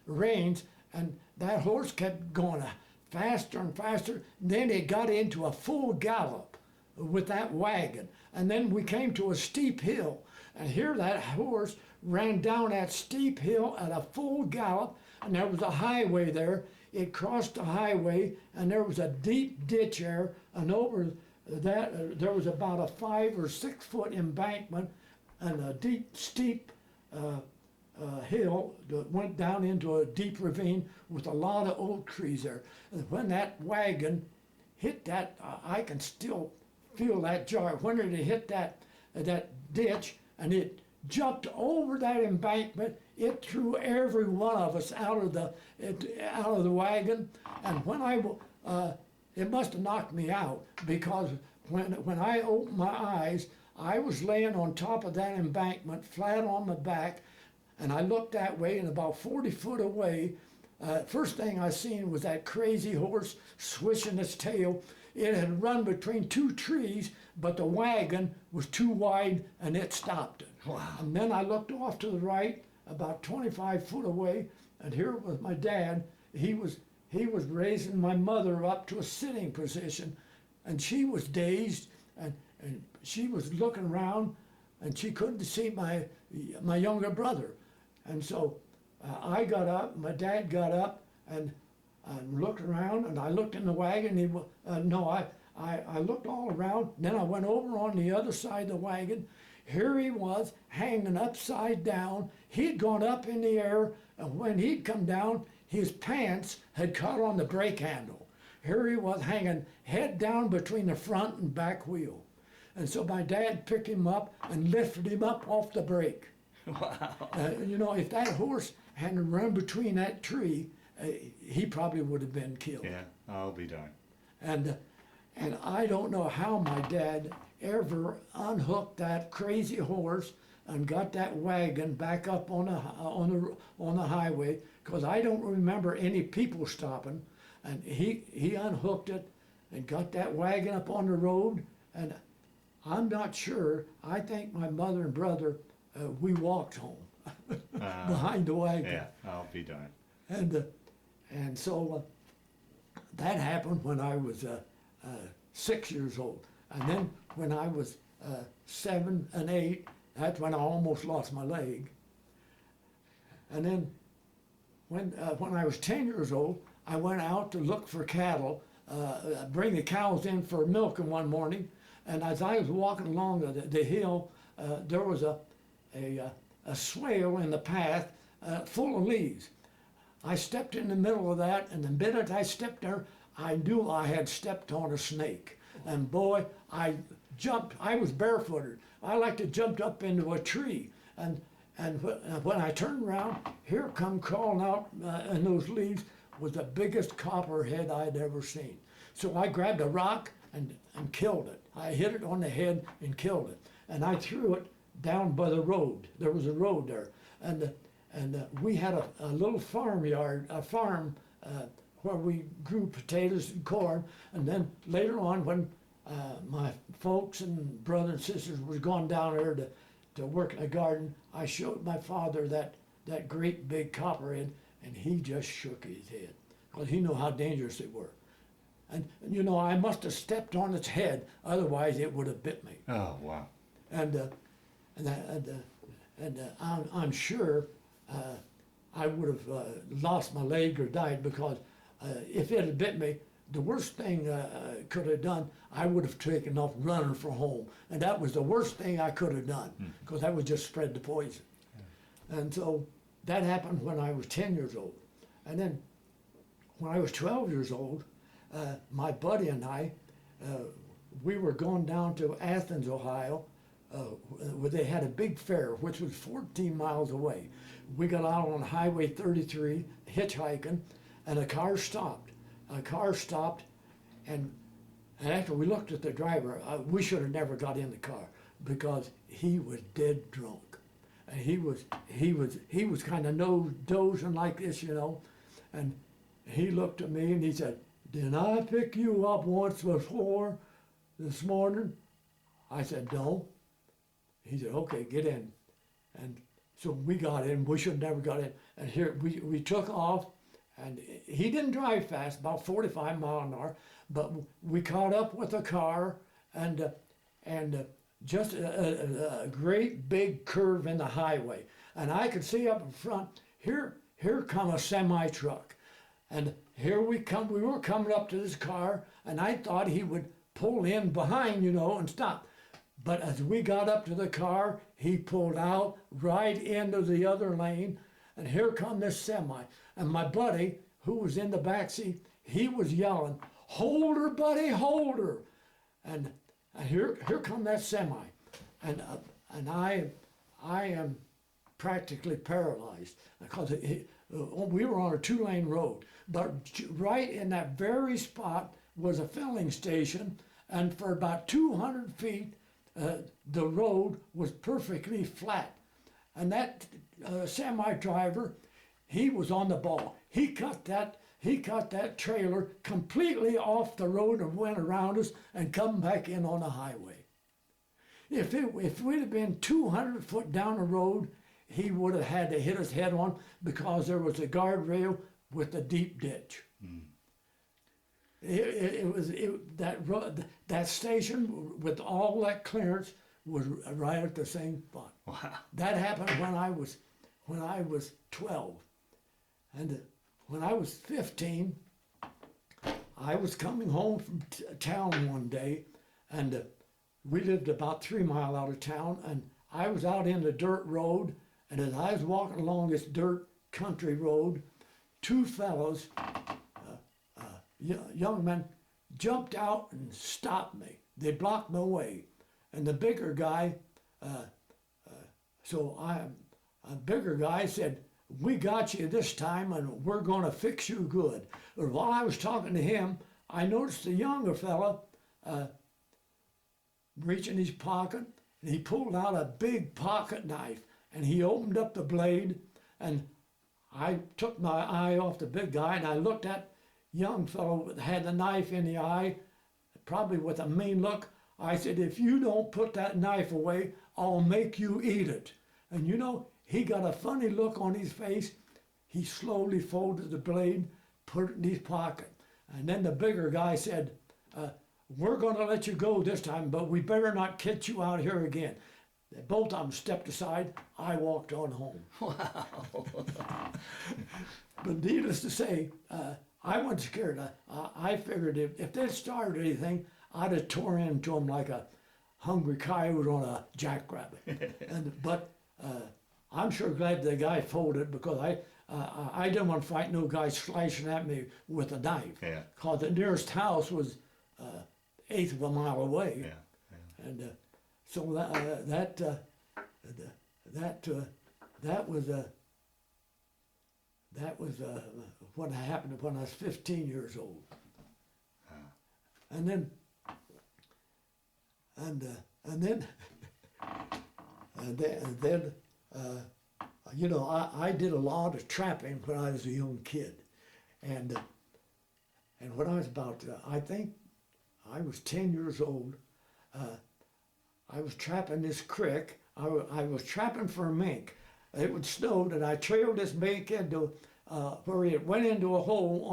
reins, and that horse kept going faster and faster. Then it got into a full gallop with that wagon. And then we came to a steep hill, and here that horse ran down that steep hill at a full gallop, and there was a highway there. It crossed the highway, and there was a deep ditch there, and over that there was about a 5 or 6 foot embankment and a deep, steep hill that went down into a deep ravine with a lot of oak trees there. And when that wagon hit that, I can still feel that jar. When it hit that ditch and it jumped over that embankment, it threw every one of us out of the wagon. And when it must have knocked me out, because when I opened my eyes, I was laying on top of that embankment, flat on my back, and I looked that way, and about 40 foot away, first thing I seen was that crazy horse swishing its tail. It had run between 2 trees, but the wagon was too wide, and it stopped it. Wow. And then I looked off to the right, about 25 foot away, and here was my dad. He was raising my mother up to a sitting position, and she was dazed, and she was looking around, and she couldn't see my younger brother. And so I got up, my dad got up, and looked around, and I looked in the wagon. I looked all around. Then I went over on the other side of the wagon. Here he was, hanging upside down. He'd gone up in the air, and when he'd come down, his pants had caught on the brake handle. Here he was, hanging head down between the front and back wheel. And so my dad picked him up and lifted him up off the brake. Wow. If that horse hadn't run between that tree, he probably would have been killed. Yeah, I'll be darned. And I don't know how my dad ever unhooked that crazy horse and got that wagon back up on the highway, because I don't remember any people stopping. And he unhooked it and got that wagon up on the road, and I'm not sure. I think my mother and brother, we walked home behind the wagon. Yeah, I'll be darned. And so that happened when I was 6 years old. And then when I was 7 and 8, that's when I almost lost my leg. And then when I was 10 years old, I went out to look for cattle, bring the cows in for milking one morning. And as I was walking along the hill, there was a swale in the path full of leaves. I stepped in the middle of that, and the minute I stepped there, I knew I had stepped on a snake. And boy, I jumped. I was barefooted. I like to jump up into a tree. And when I turned around, here come crawling out in those leaves was the biggest copperhead I'd ever seen. So I grabbed a rock and killed it. I hit it on the head and killed it. And I threw it down by the road. There was a road there. And we had a little farmyard, a farm where we grew potatoes and corn. And then later on, when my folks and brothers and sisters was gone down there to work in the garden, I showed my father that great big copperhead, and he just shook his head, because he knew how dangerous they were. And I must have stepped on its head, otherwise it would have bit me. Oh, wow. And I'm sure I would have lost my leg or died, because if it had bit me, the worst thing I could have done, I would have taken off running for home. And that was the worst thing I could have done, because that would just spread the poison. Yeah. And so that happened when I was 10 years old. And then when I was 12 years old, my buddy and I, we were going down to Athens, Ohio, where they had a big fair, which was 14 miles away. We got out on Highway 33, hitchhiking, and a car stopped. And after we looked at the driver, we should have never got in the car, because he was dead drunk. And he was kind of dozing like this, and he looked at me and he said, "Didn't I pick you up once before this morning?" I said, "No." He said, "Okay, get in." And so we got in. We should have never got in. And here we took off, and he didn't drive fast, about 45 miles an hour, but we caught up with the car, and just a great big curve in the highway. And I could see up in front, here come a semi truck. And here we come, we were coming up to this car, and I thought he would pull in behind, and stop. But as we got up to the car, he pulled out right into the other lane, and here come this semi. And my buddy, who was in the back seat, he was yelling, "Hold her, buddy, hold her!" And here come that semi, and I am practically paralyzed because we were on a 2-lane road, but right in that very spot was a filling station, and for about 200 feet, the road was perfectly flat, and that semi driver, he was on the ball. He cut that trailer completely off the road and went around us and come back in on the highway. If we'd have been 200 foot down the road, he would have had to hit us head on because there was a guardrail with a deep ditch. That station with all that clearance was right at the same spot. Wow. That happened when I was 12, and when I was 15, I was coming home from town one day, and we lived about 3 miles out of town, and I was out in the dirt road, and as I was walking along this dirt country road, 2 fellows, young men, jumped out and stopped me. They blocked my way, and the bigger guy, a bigger guy said, "We got you this time, and we're going to fix you good." But while I was talking to him, I noticed the younger fella reach in his pocket, and he pulled out a big pocket knife, and he opened up the blade, and I took my eye off the big guy, and I looked at young fellow that had the knife in the eye, probably with a mean look. I said, "If you don't put that knife away, I'll make you eat it." And he got a funny look on his face. He slowly folded the blade, put it in his pocket. And then the bigger guy said, "We're going to let you go this time, but we better not catch you out here again." Both of them stepped aside. I walked on home. Wow. But needless to say, I wasn't scared. I figured if they started anything, I'd have tore into them like a hungry coyote on a jackrabbit. But I'm sure glad the guy folded, because I didn't want to fight no guy slashing at me with a knife. Yeah. Because the nearest house was 1/8 of a mile away. Yeah. And so that was what happened when I was 15 years old. And then I did a lot of trapping when I was a young kid, and when I was about I think I was 10 years old, I was trapping this creek. I was trapping for a mink. It would snowed, and I trailed this mink into where it went into a hole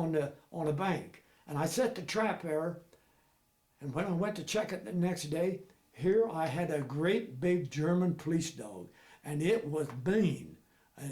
on the bank, and I set the trap there. And when I went to check it the next day, here I had a great big German police dog, and it was mean, and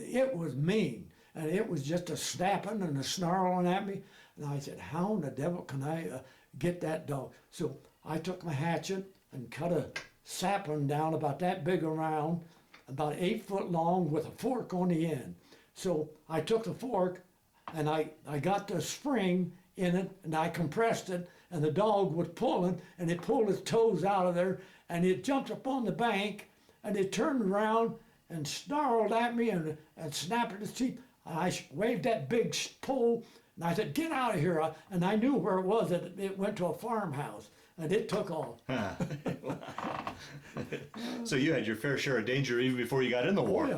it was just a snapping and a snarling at me. And I said, "How in the devil can I get that dog?" So I took my hatchet and cut a sapling down about that big around, about 8 foot long, with a fork on the end. So I took the fork and I got the spring in it, and I compressed it, and the dog was pulling, and it pulled his toes out of there, and it jumped up on the bank, and it turned around and snarled at me and snapped its teeth. And I waved that big pole, and I said, "Get out of here." And I knew where it was. It went to a farmhouse, and it took off. So you had your fair share of danger even before you got in the war. Oh, yeah.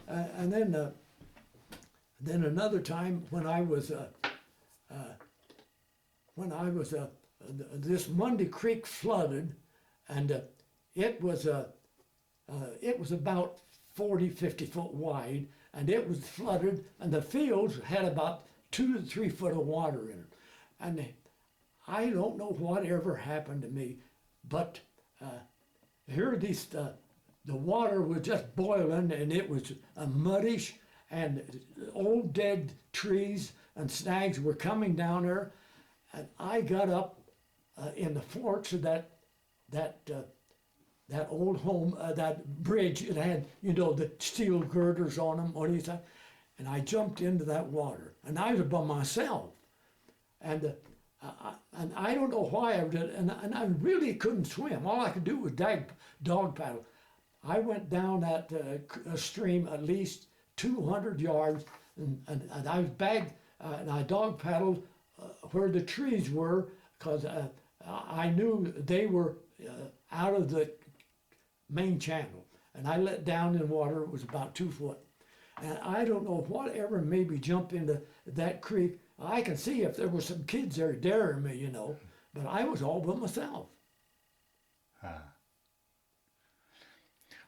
And then another time when I was this Monday Creek flooded, and it was about 40, 50 foot wide, and it was flooded, and the fields had about 2 to 3 foot of water in it. And I don't know what ever happened to me, but here the water was just boiling, and it was muddish, and old dead trees and snags were coming down there, and I got up in the forks of that old home, that bridge. It had, you know, the steel girders on them, on each side, and I jumped into that water, and I was by myself, and I don't know why I did, and I really couldn't swim. All I could do was dog paddle. I went down that stream at least 200 yards, and I was back, and I dog paddled where the trees were, because I knew they were out of the main channel, and I let down in water. It was about 2 foot, and I don't know whatever made me jump into that creek. I can see if there were some kids there daring me, you know, but I was all by myself.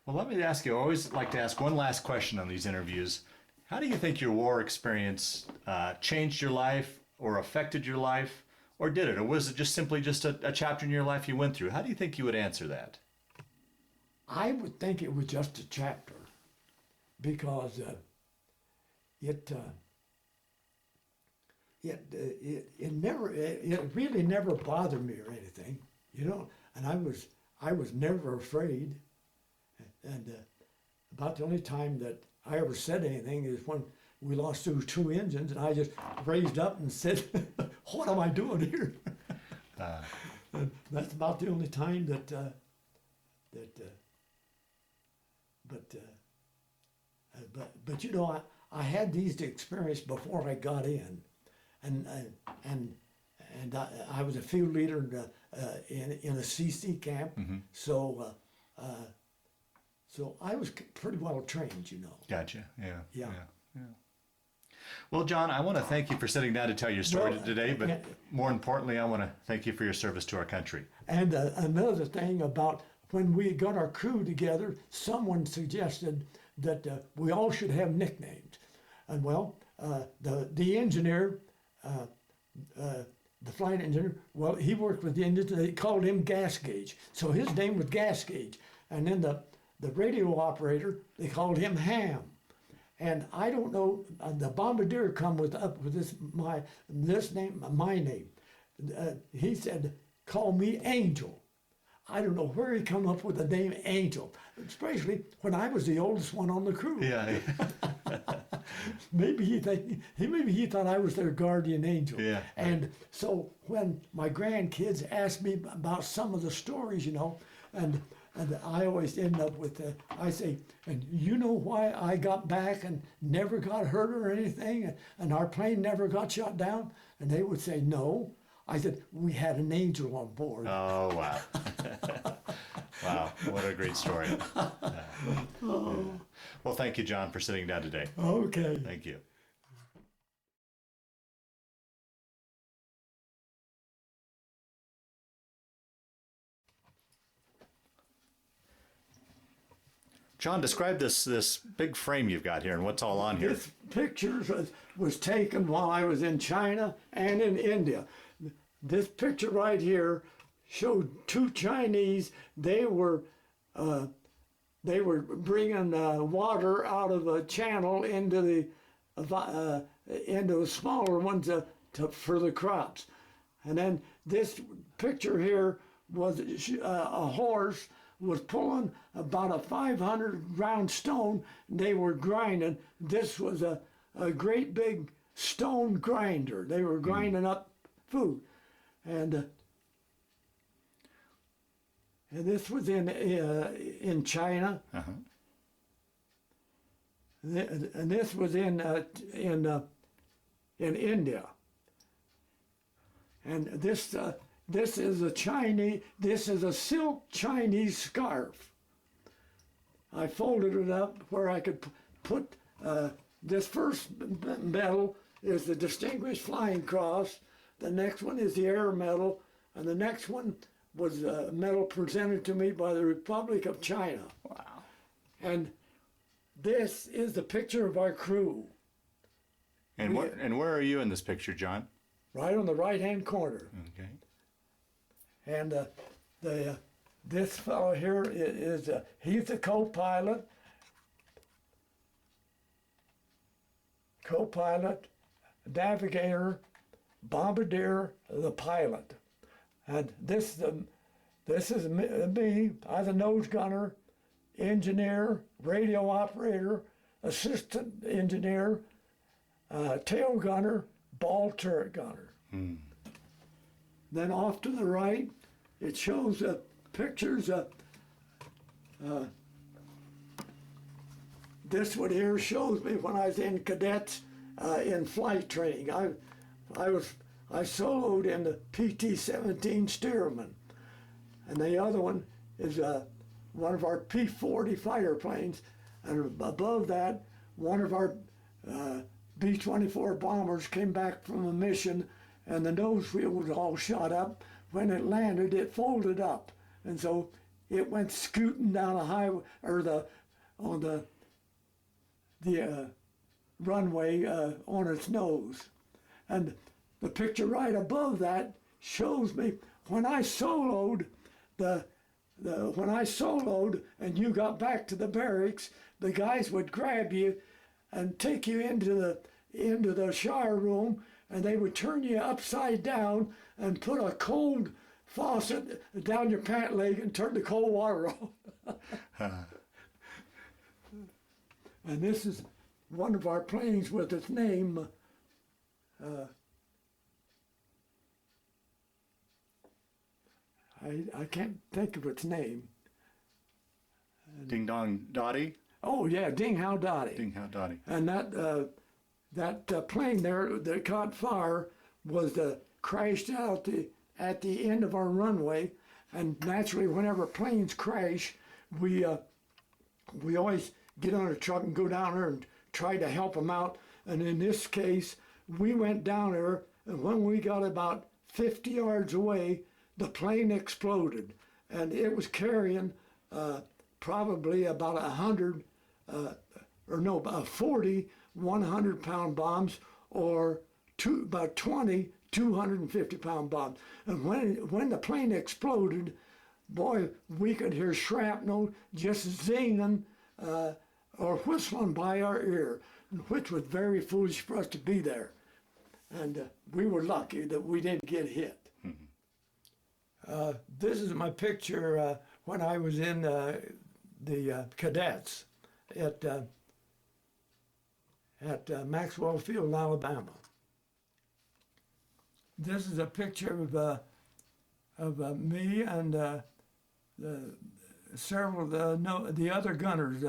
Well, let me ask you, I always like to ask one last question on these interviews. How do you think your war experience changed your life or affected your life, or did it? Or was it just simply just a chapter in your life you went through? How do you think you would answer that? I would think it was just a chapter, because it really never bothered me or anything, you know. And I was never afraid. And about the only time that I ever said anything is when we lost those 2 engines, and I just raised up and said, "What am I doing here?" And that's about the only time but you know, I had these experiences before I got in, and I was a field leader in a CC camp, so I was pretty well trained, you know. Gotcha. Yeah. Yeah. Well, John, I want to thank you for sitting down to tell your story today, but more importantly, I want to thank you for your service to our country. And another thing about when we got our crew together, someone suggested that we all should have nicknames. And well, the engineer, the flight engineer, well, he worked with the Indians. They called him Gas Gauge, so his name was Gas Gauge. And then the radio operator, they called him Ham. And I don't know, the bombardier come up with my name. He said, "Call me Angel." I don't know where he come up with the name Angel, especially when I was the oldest one on the crew. Yeah. Maybe he thought I was their guardian angel. Yeah. And so when my grandkids asked me about some of the stories, you know, and I always end up with, I say, "And you know why I got back and never got hurt or anything, and our plane never got shot down?" And they would say, "No." I said, "We had an angel on board." Oh, wow. Wow, what a great story. Well, thank you, John, for sitting down today. Okay. Thank you. John, describe this big frame you've got here and what's all on here. This picture was taken while I was in China and in India. This picture right here showed 2 Chinese. They were bringing water out of a channel into the smaller ones for the crops. And then this picture here was a horse was pulling about a 500 round stone. They were grinding. This was a great big stone grinder. They were grinding up food. And this was in China. Uh-huh. And this was in India. And this is a silk Chinese scarf. I folded it up where I could put this first medal is the Distinguished Flying Cross. The next one is the Air Medal, and the next one was a medal presented to me by the Republic of China. Wow. And This is the picture of our crew, And where are you in this picture, John? right on the right-hand corner. Okay. And this fellow here is he's the co-pilot, navigator, bombardier, the pilot. And this is me. I'm the nose gunner, engineer, radio operator, assistant engineer, tail gunner, ball turret gunner. Then off to the right, it shows pictures. This one here shows me when I was in cadets in flight training. I soloed in the PT-17 Stearman, and the other one is one of our P-40 fighter planes, and above that, one of our B-24 bombers came back from a mission, and the nose wheel was all shot up. When it landed, it folded up, and so it went scooting down a highway or on the runway on its nose. And the picture right above that shows me when I soloed and you got back to the barracks, the guys would grab you and take you into the shower room, and they would turn you upside down and put a cold faucet down your pant leg and turn the cold water on. And this is one of our planes with its name. I can't think of its name. Ding Dong Dottie? Oh yeah, Ding How Dottie. Ding How Dottie. And that plane there that caught fire was crashed out at the end of our runway. And naturally, whenever planes crash, we always get on a truck and go down there and try to help them out. And in this case, we went down there, and when we got about 50 yards away, the plane exploded, and it was carrying probably about 40 100-pound bombs, or about 20 250-pound bombs. And when the plane exploded, boy, we could hear shrapnel just zinging or whistling by our ear, which was very foolish for us to be there. And we were lucky that we didn't get hit. This is my picture when I was in the cadets at Maxwell Field, Alabama. This is a picture of me and several of the other gunners.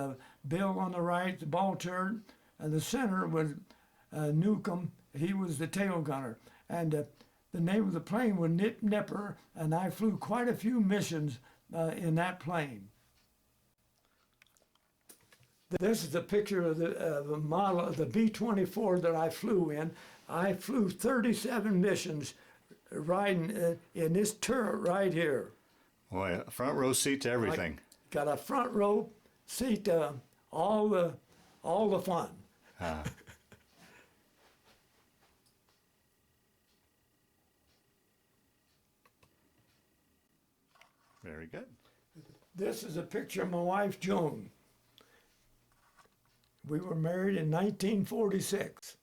Bill on the right, the ball turret, and the center was Newcomb. He was the tail gunner. And the name of the plane was Nipper, and I flew quite a few missions in that plane. This is the picture of the model of the B-24 that I flew in. I flew 37 missions riding in this turret right here. Boy, a front row seat to everything. I got a front row seat to all the fun. Very good. This is a picture of my wife, Joan. We were married in 1946.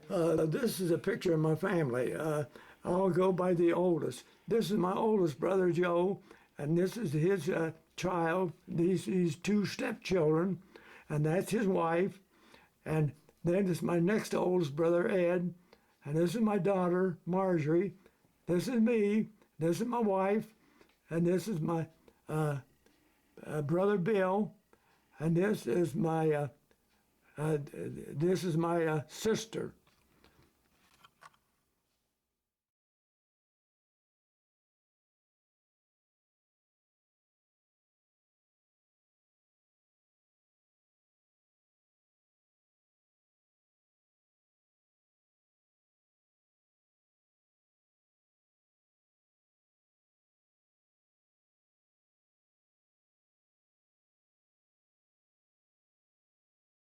This is a picture of my family. I'll go by the oldest. This is my oldest brother, Joe, and this is his child, these two stepchildren, and that's his wife. And then this is my next oldest brother, Ed, and this is my daughter, Marjorie. This is me. This is my wife, and this is my brother, Bill, and this is my sister.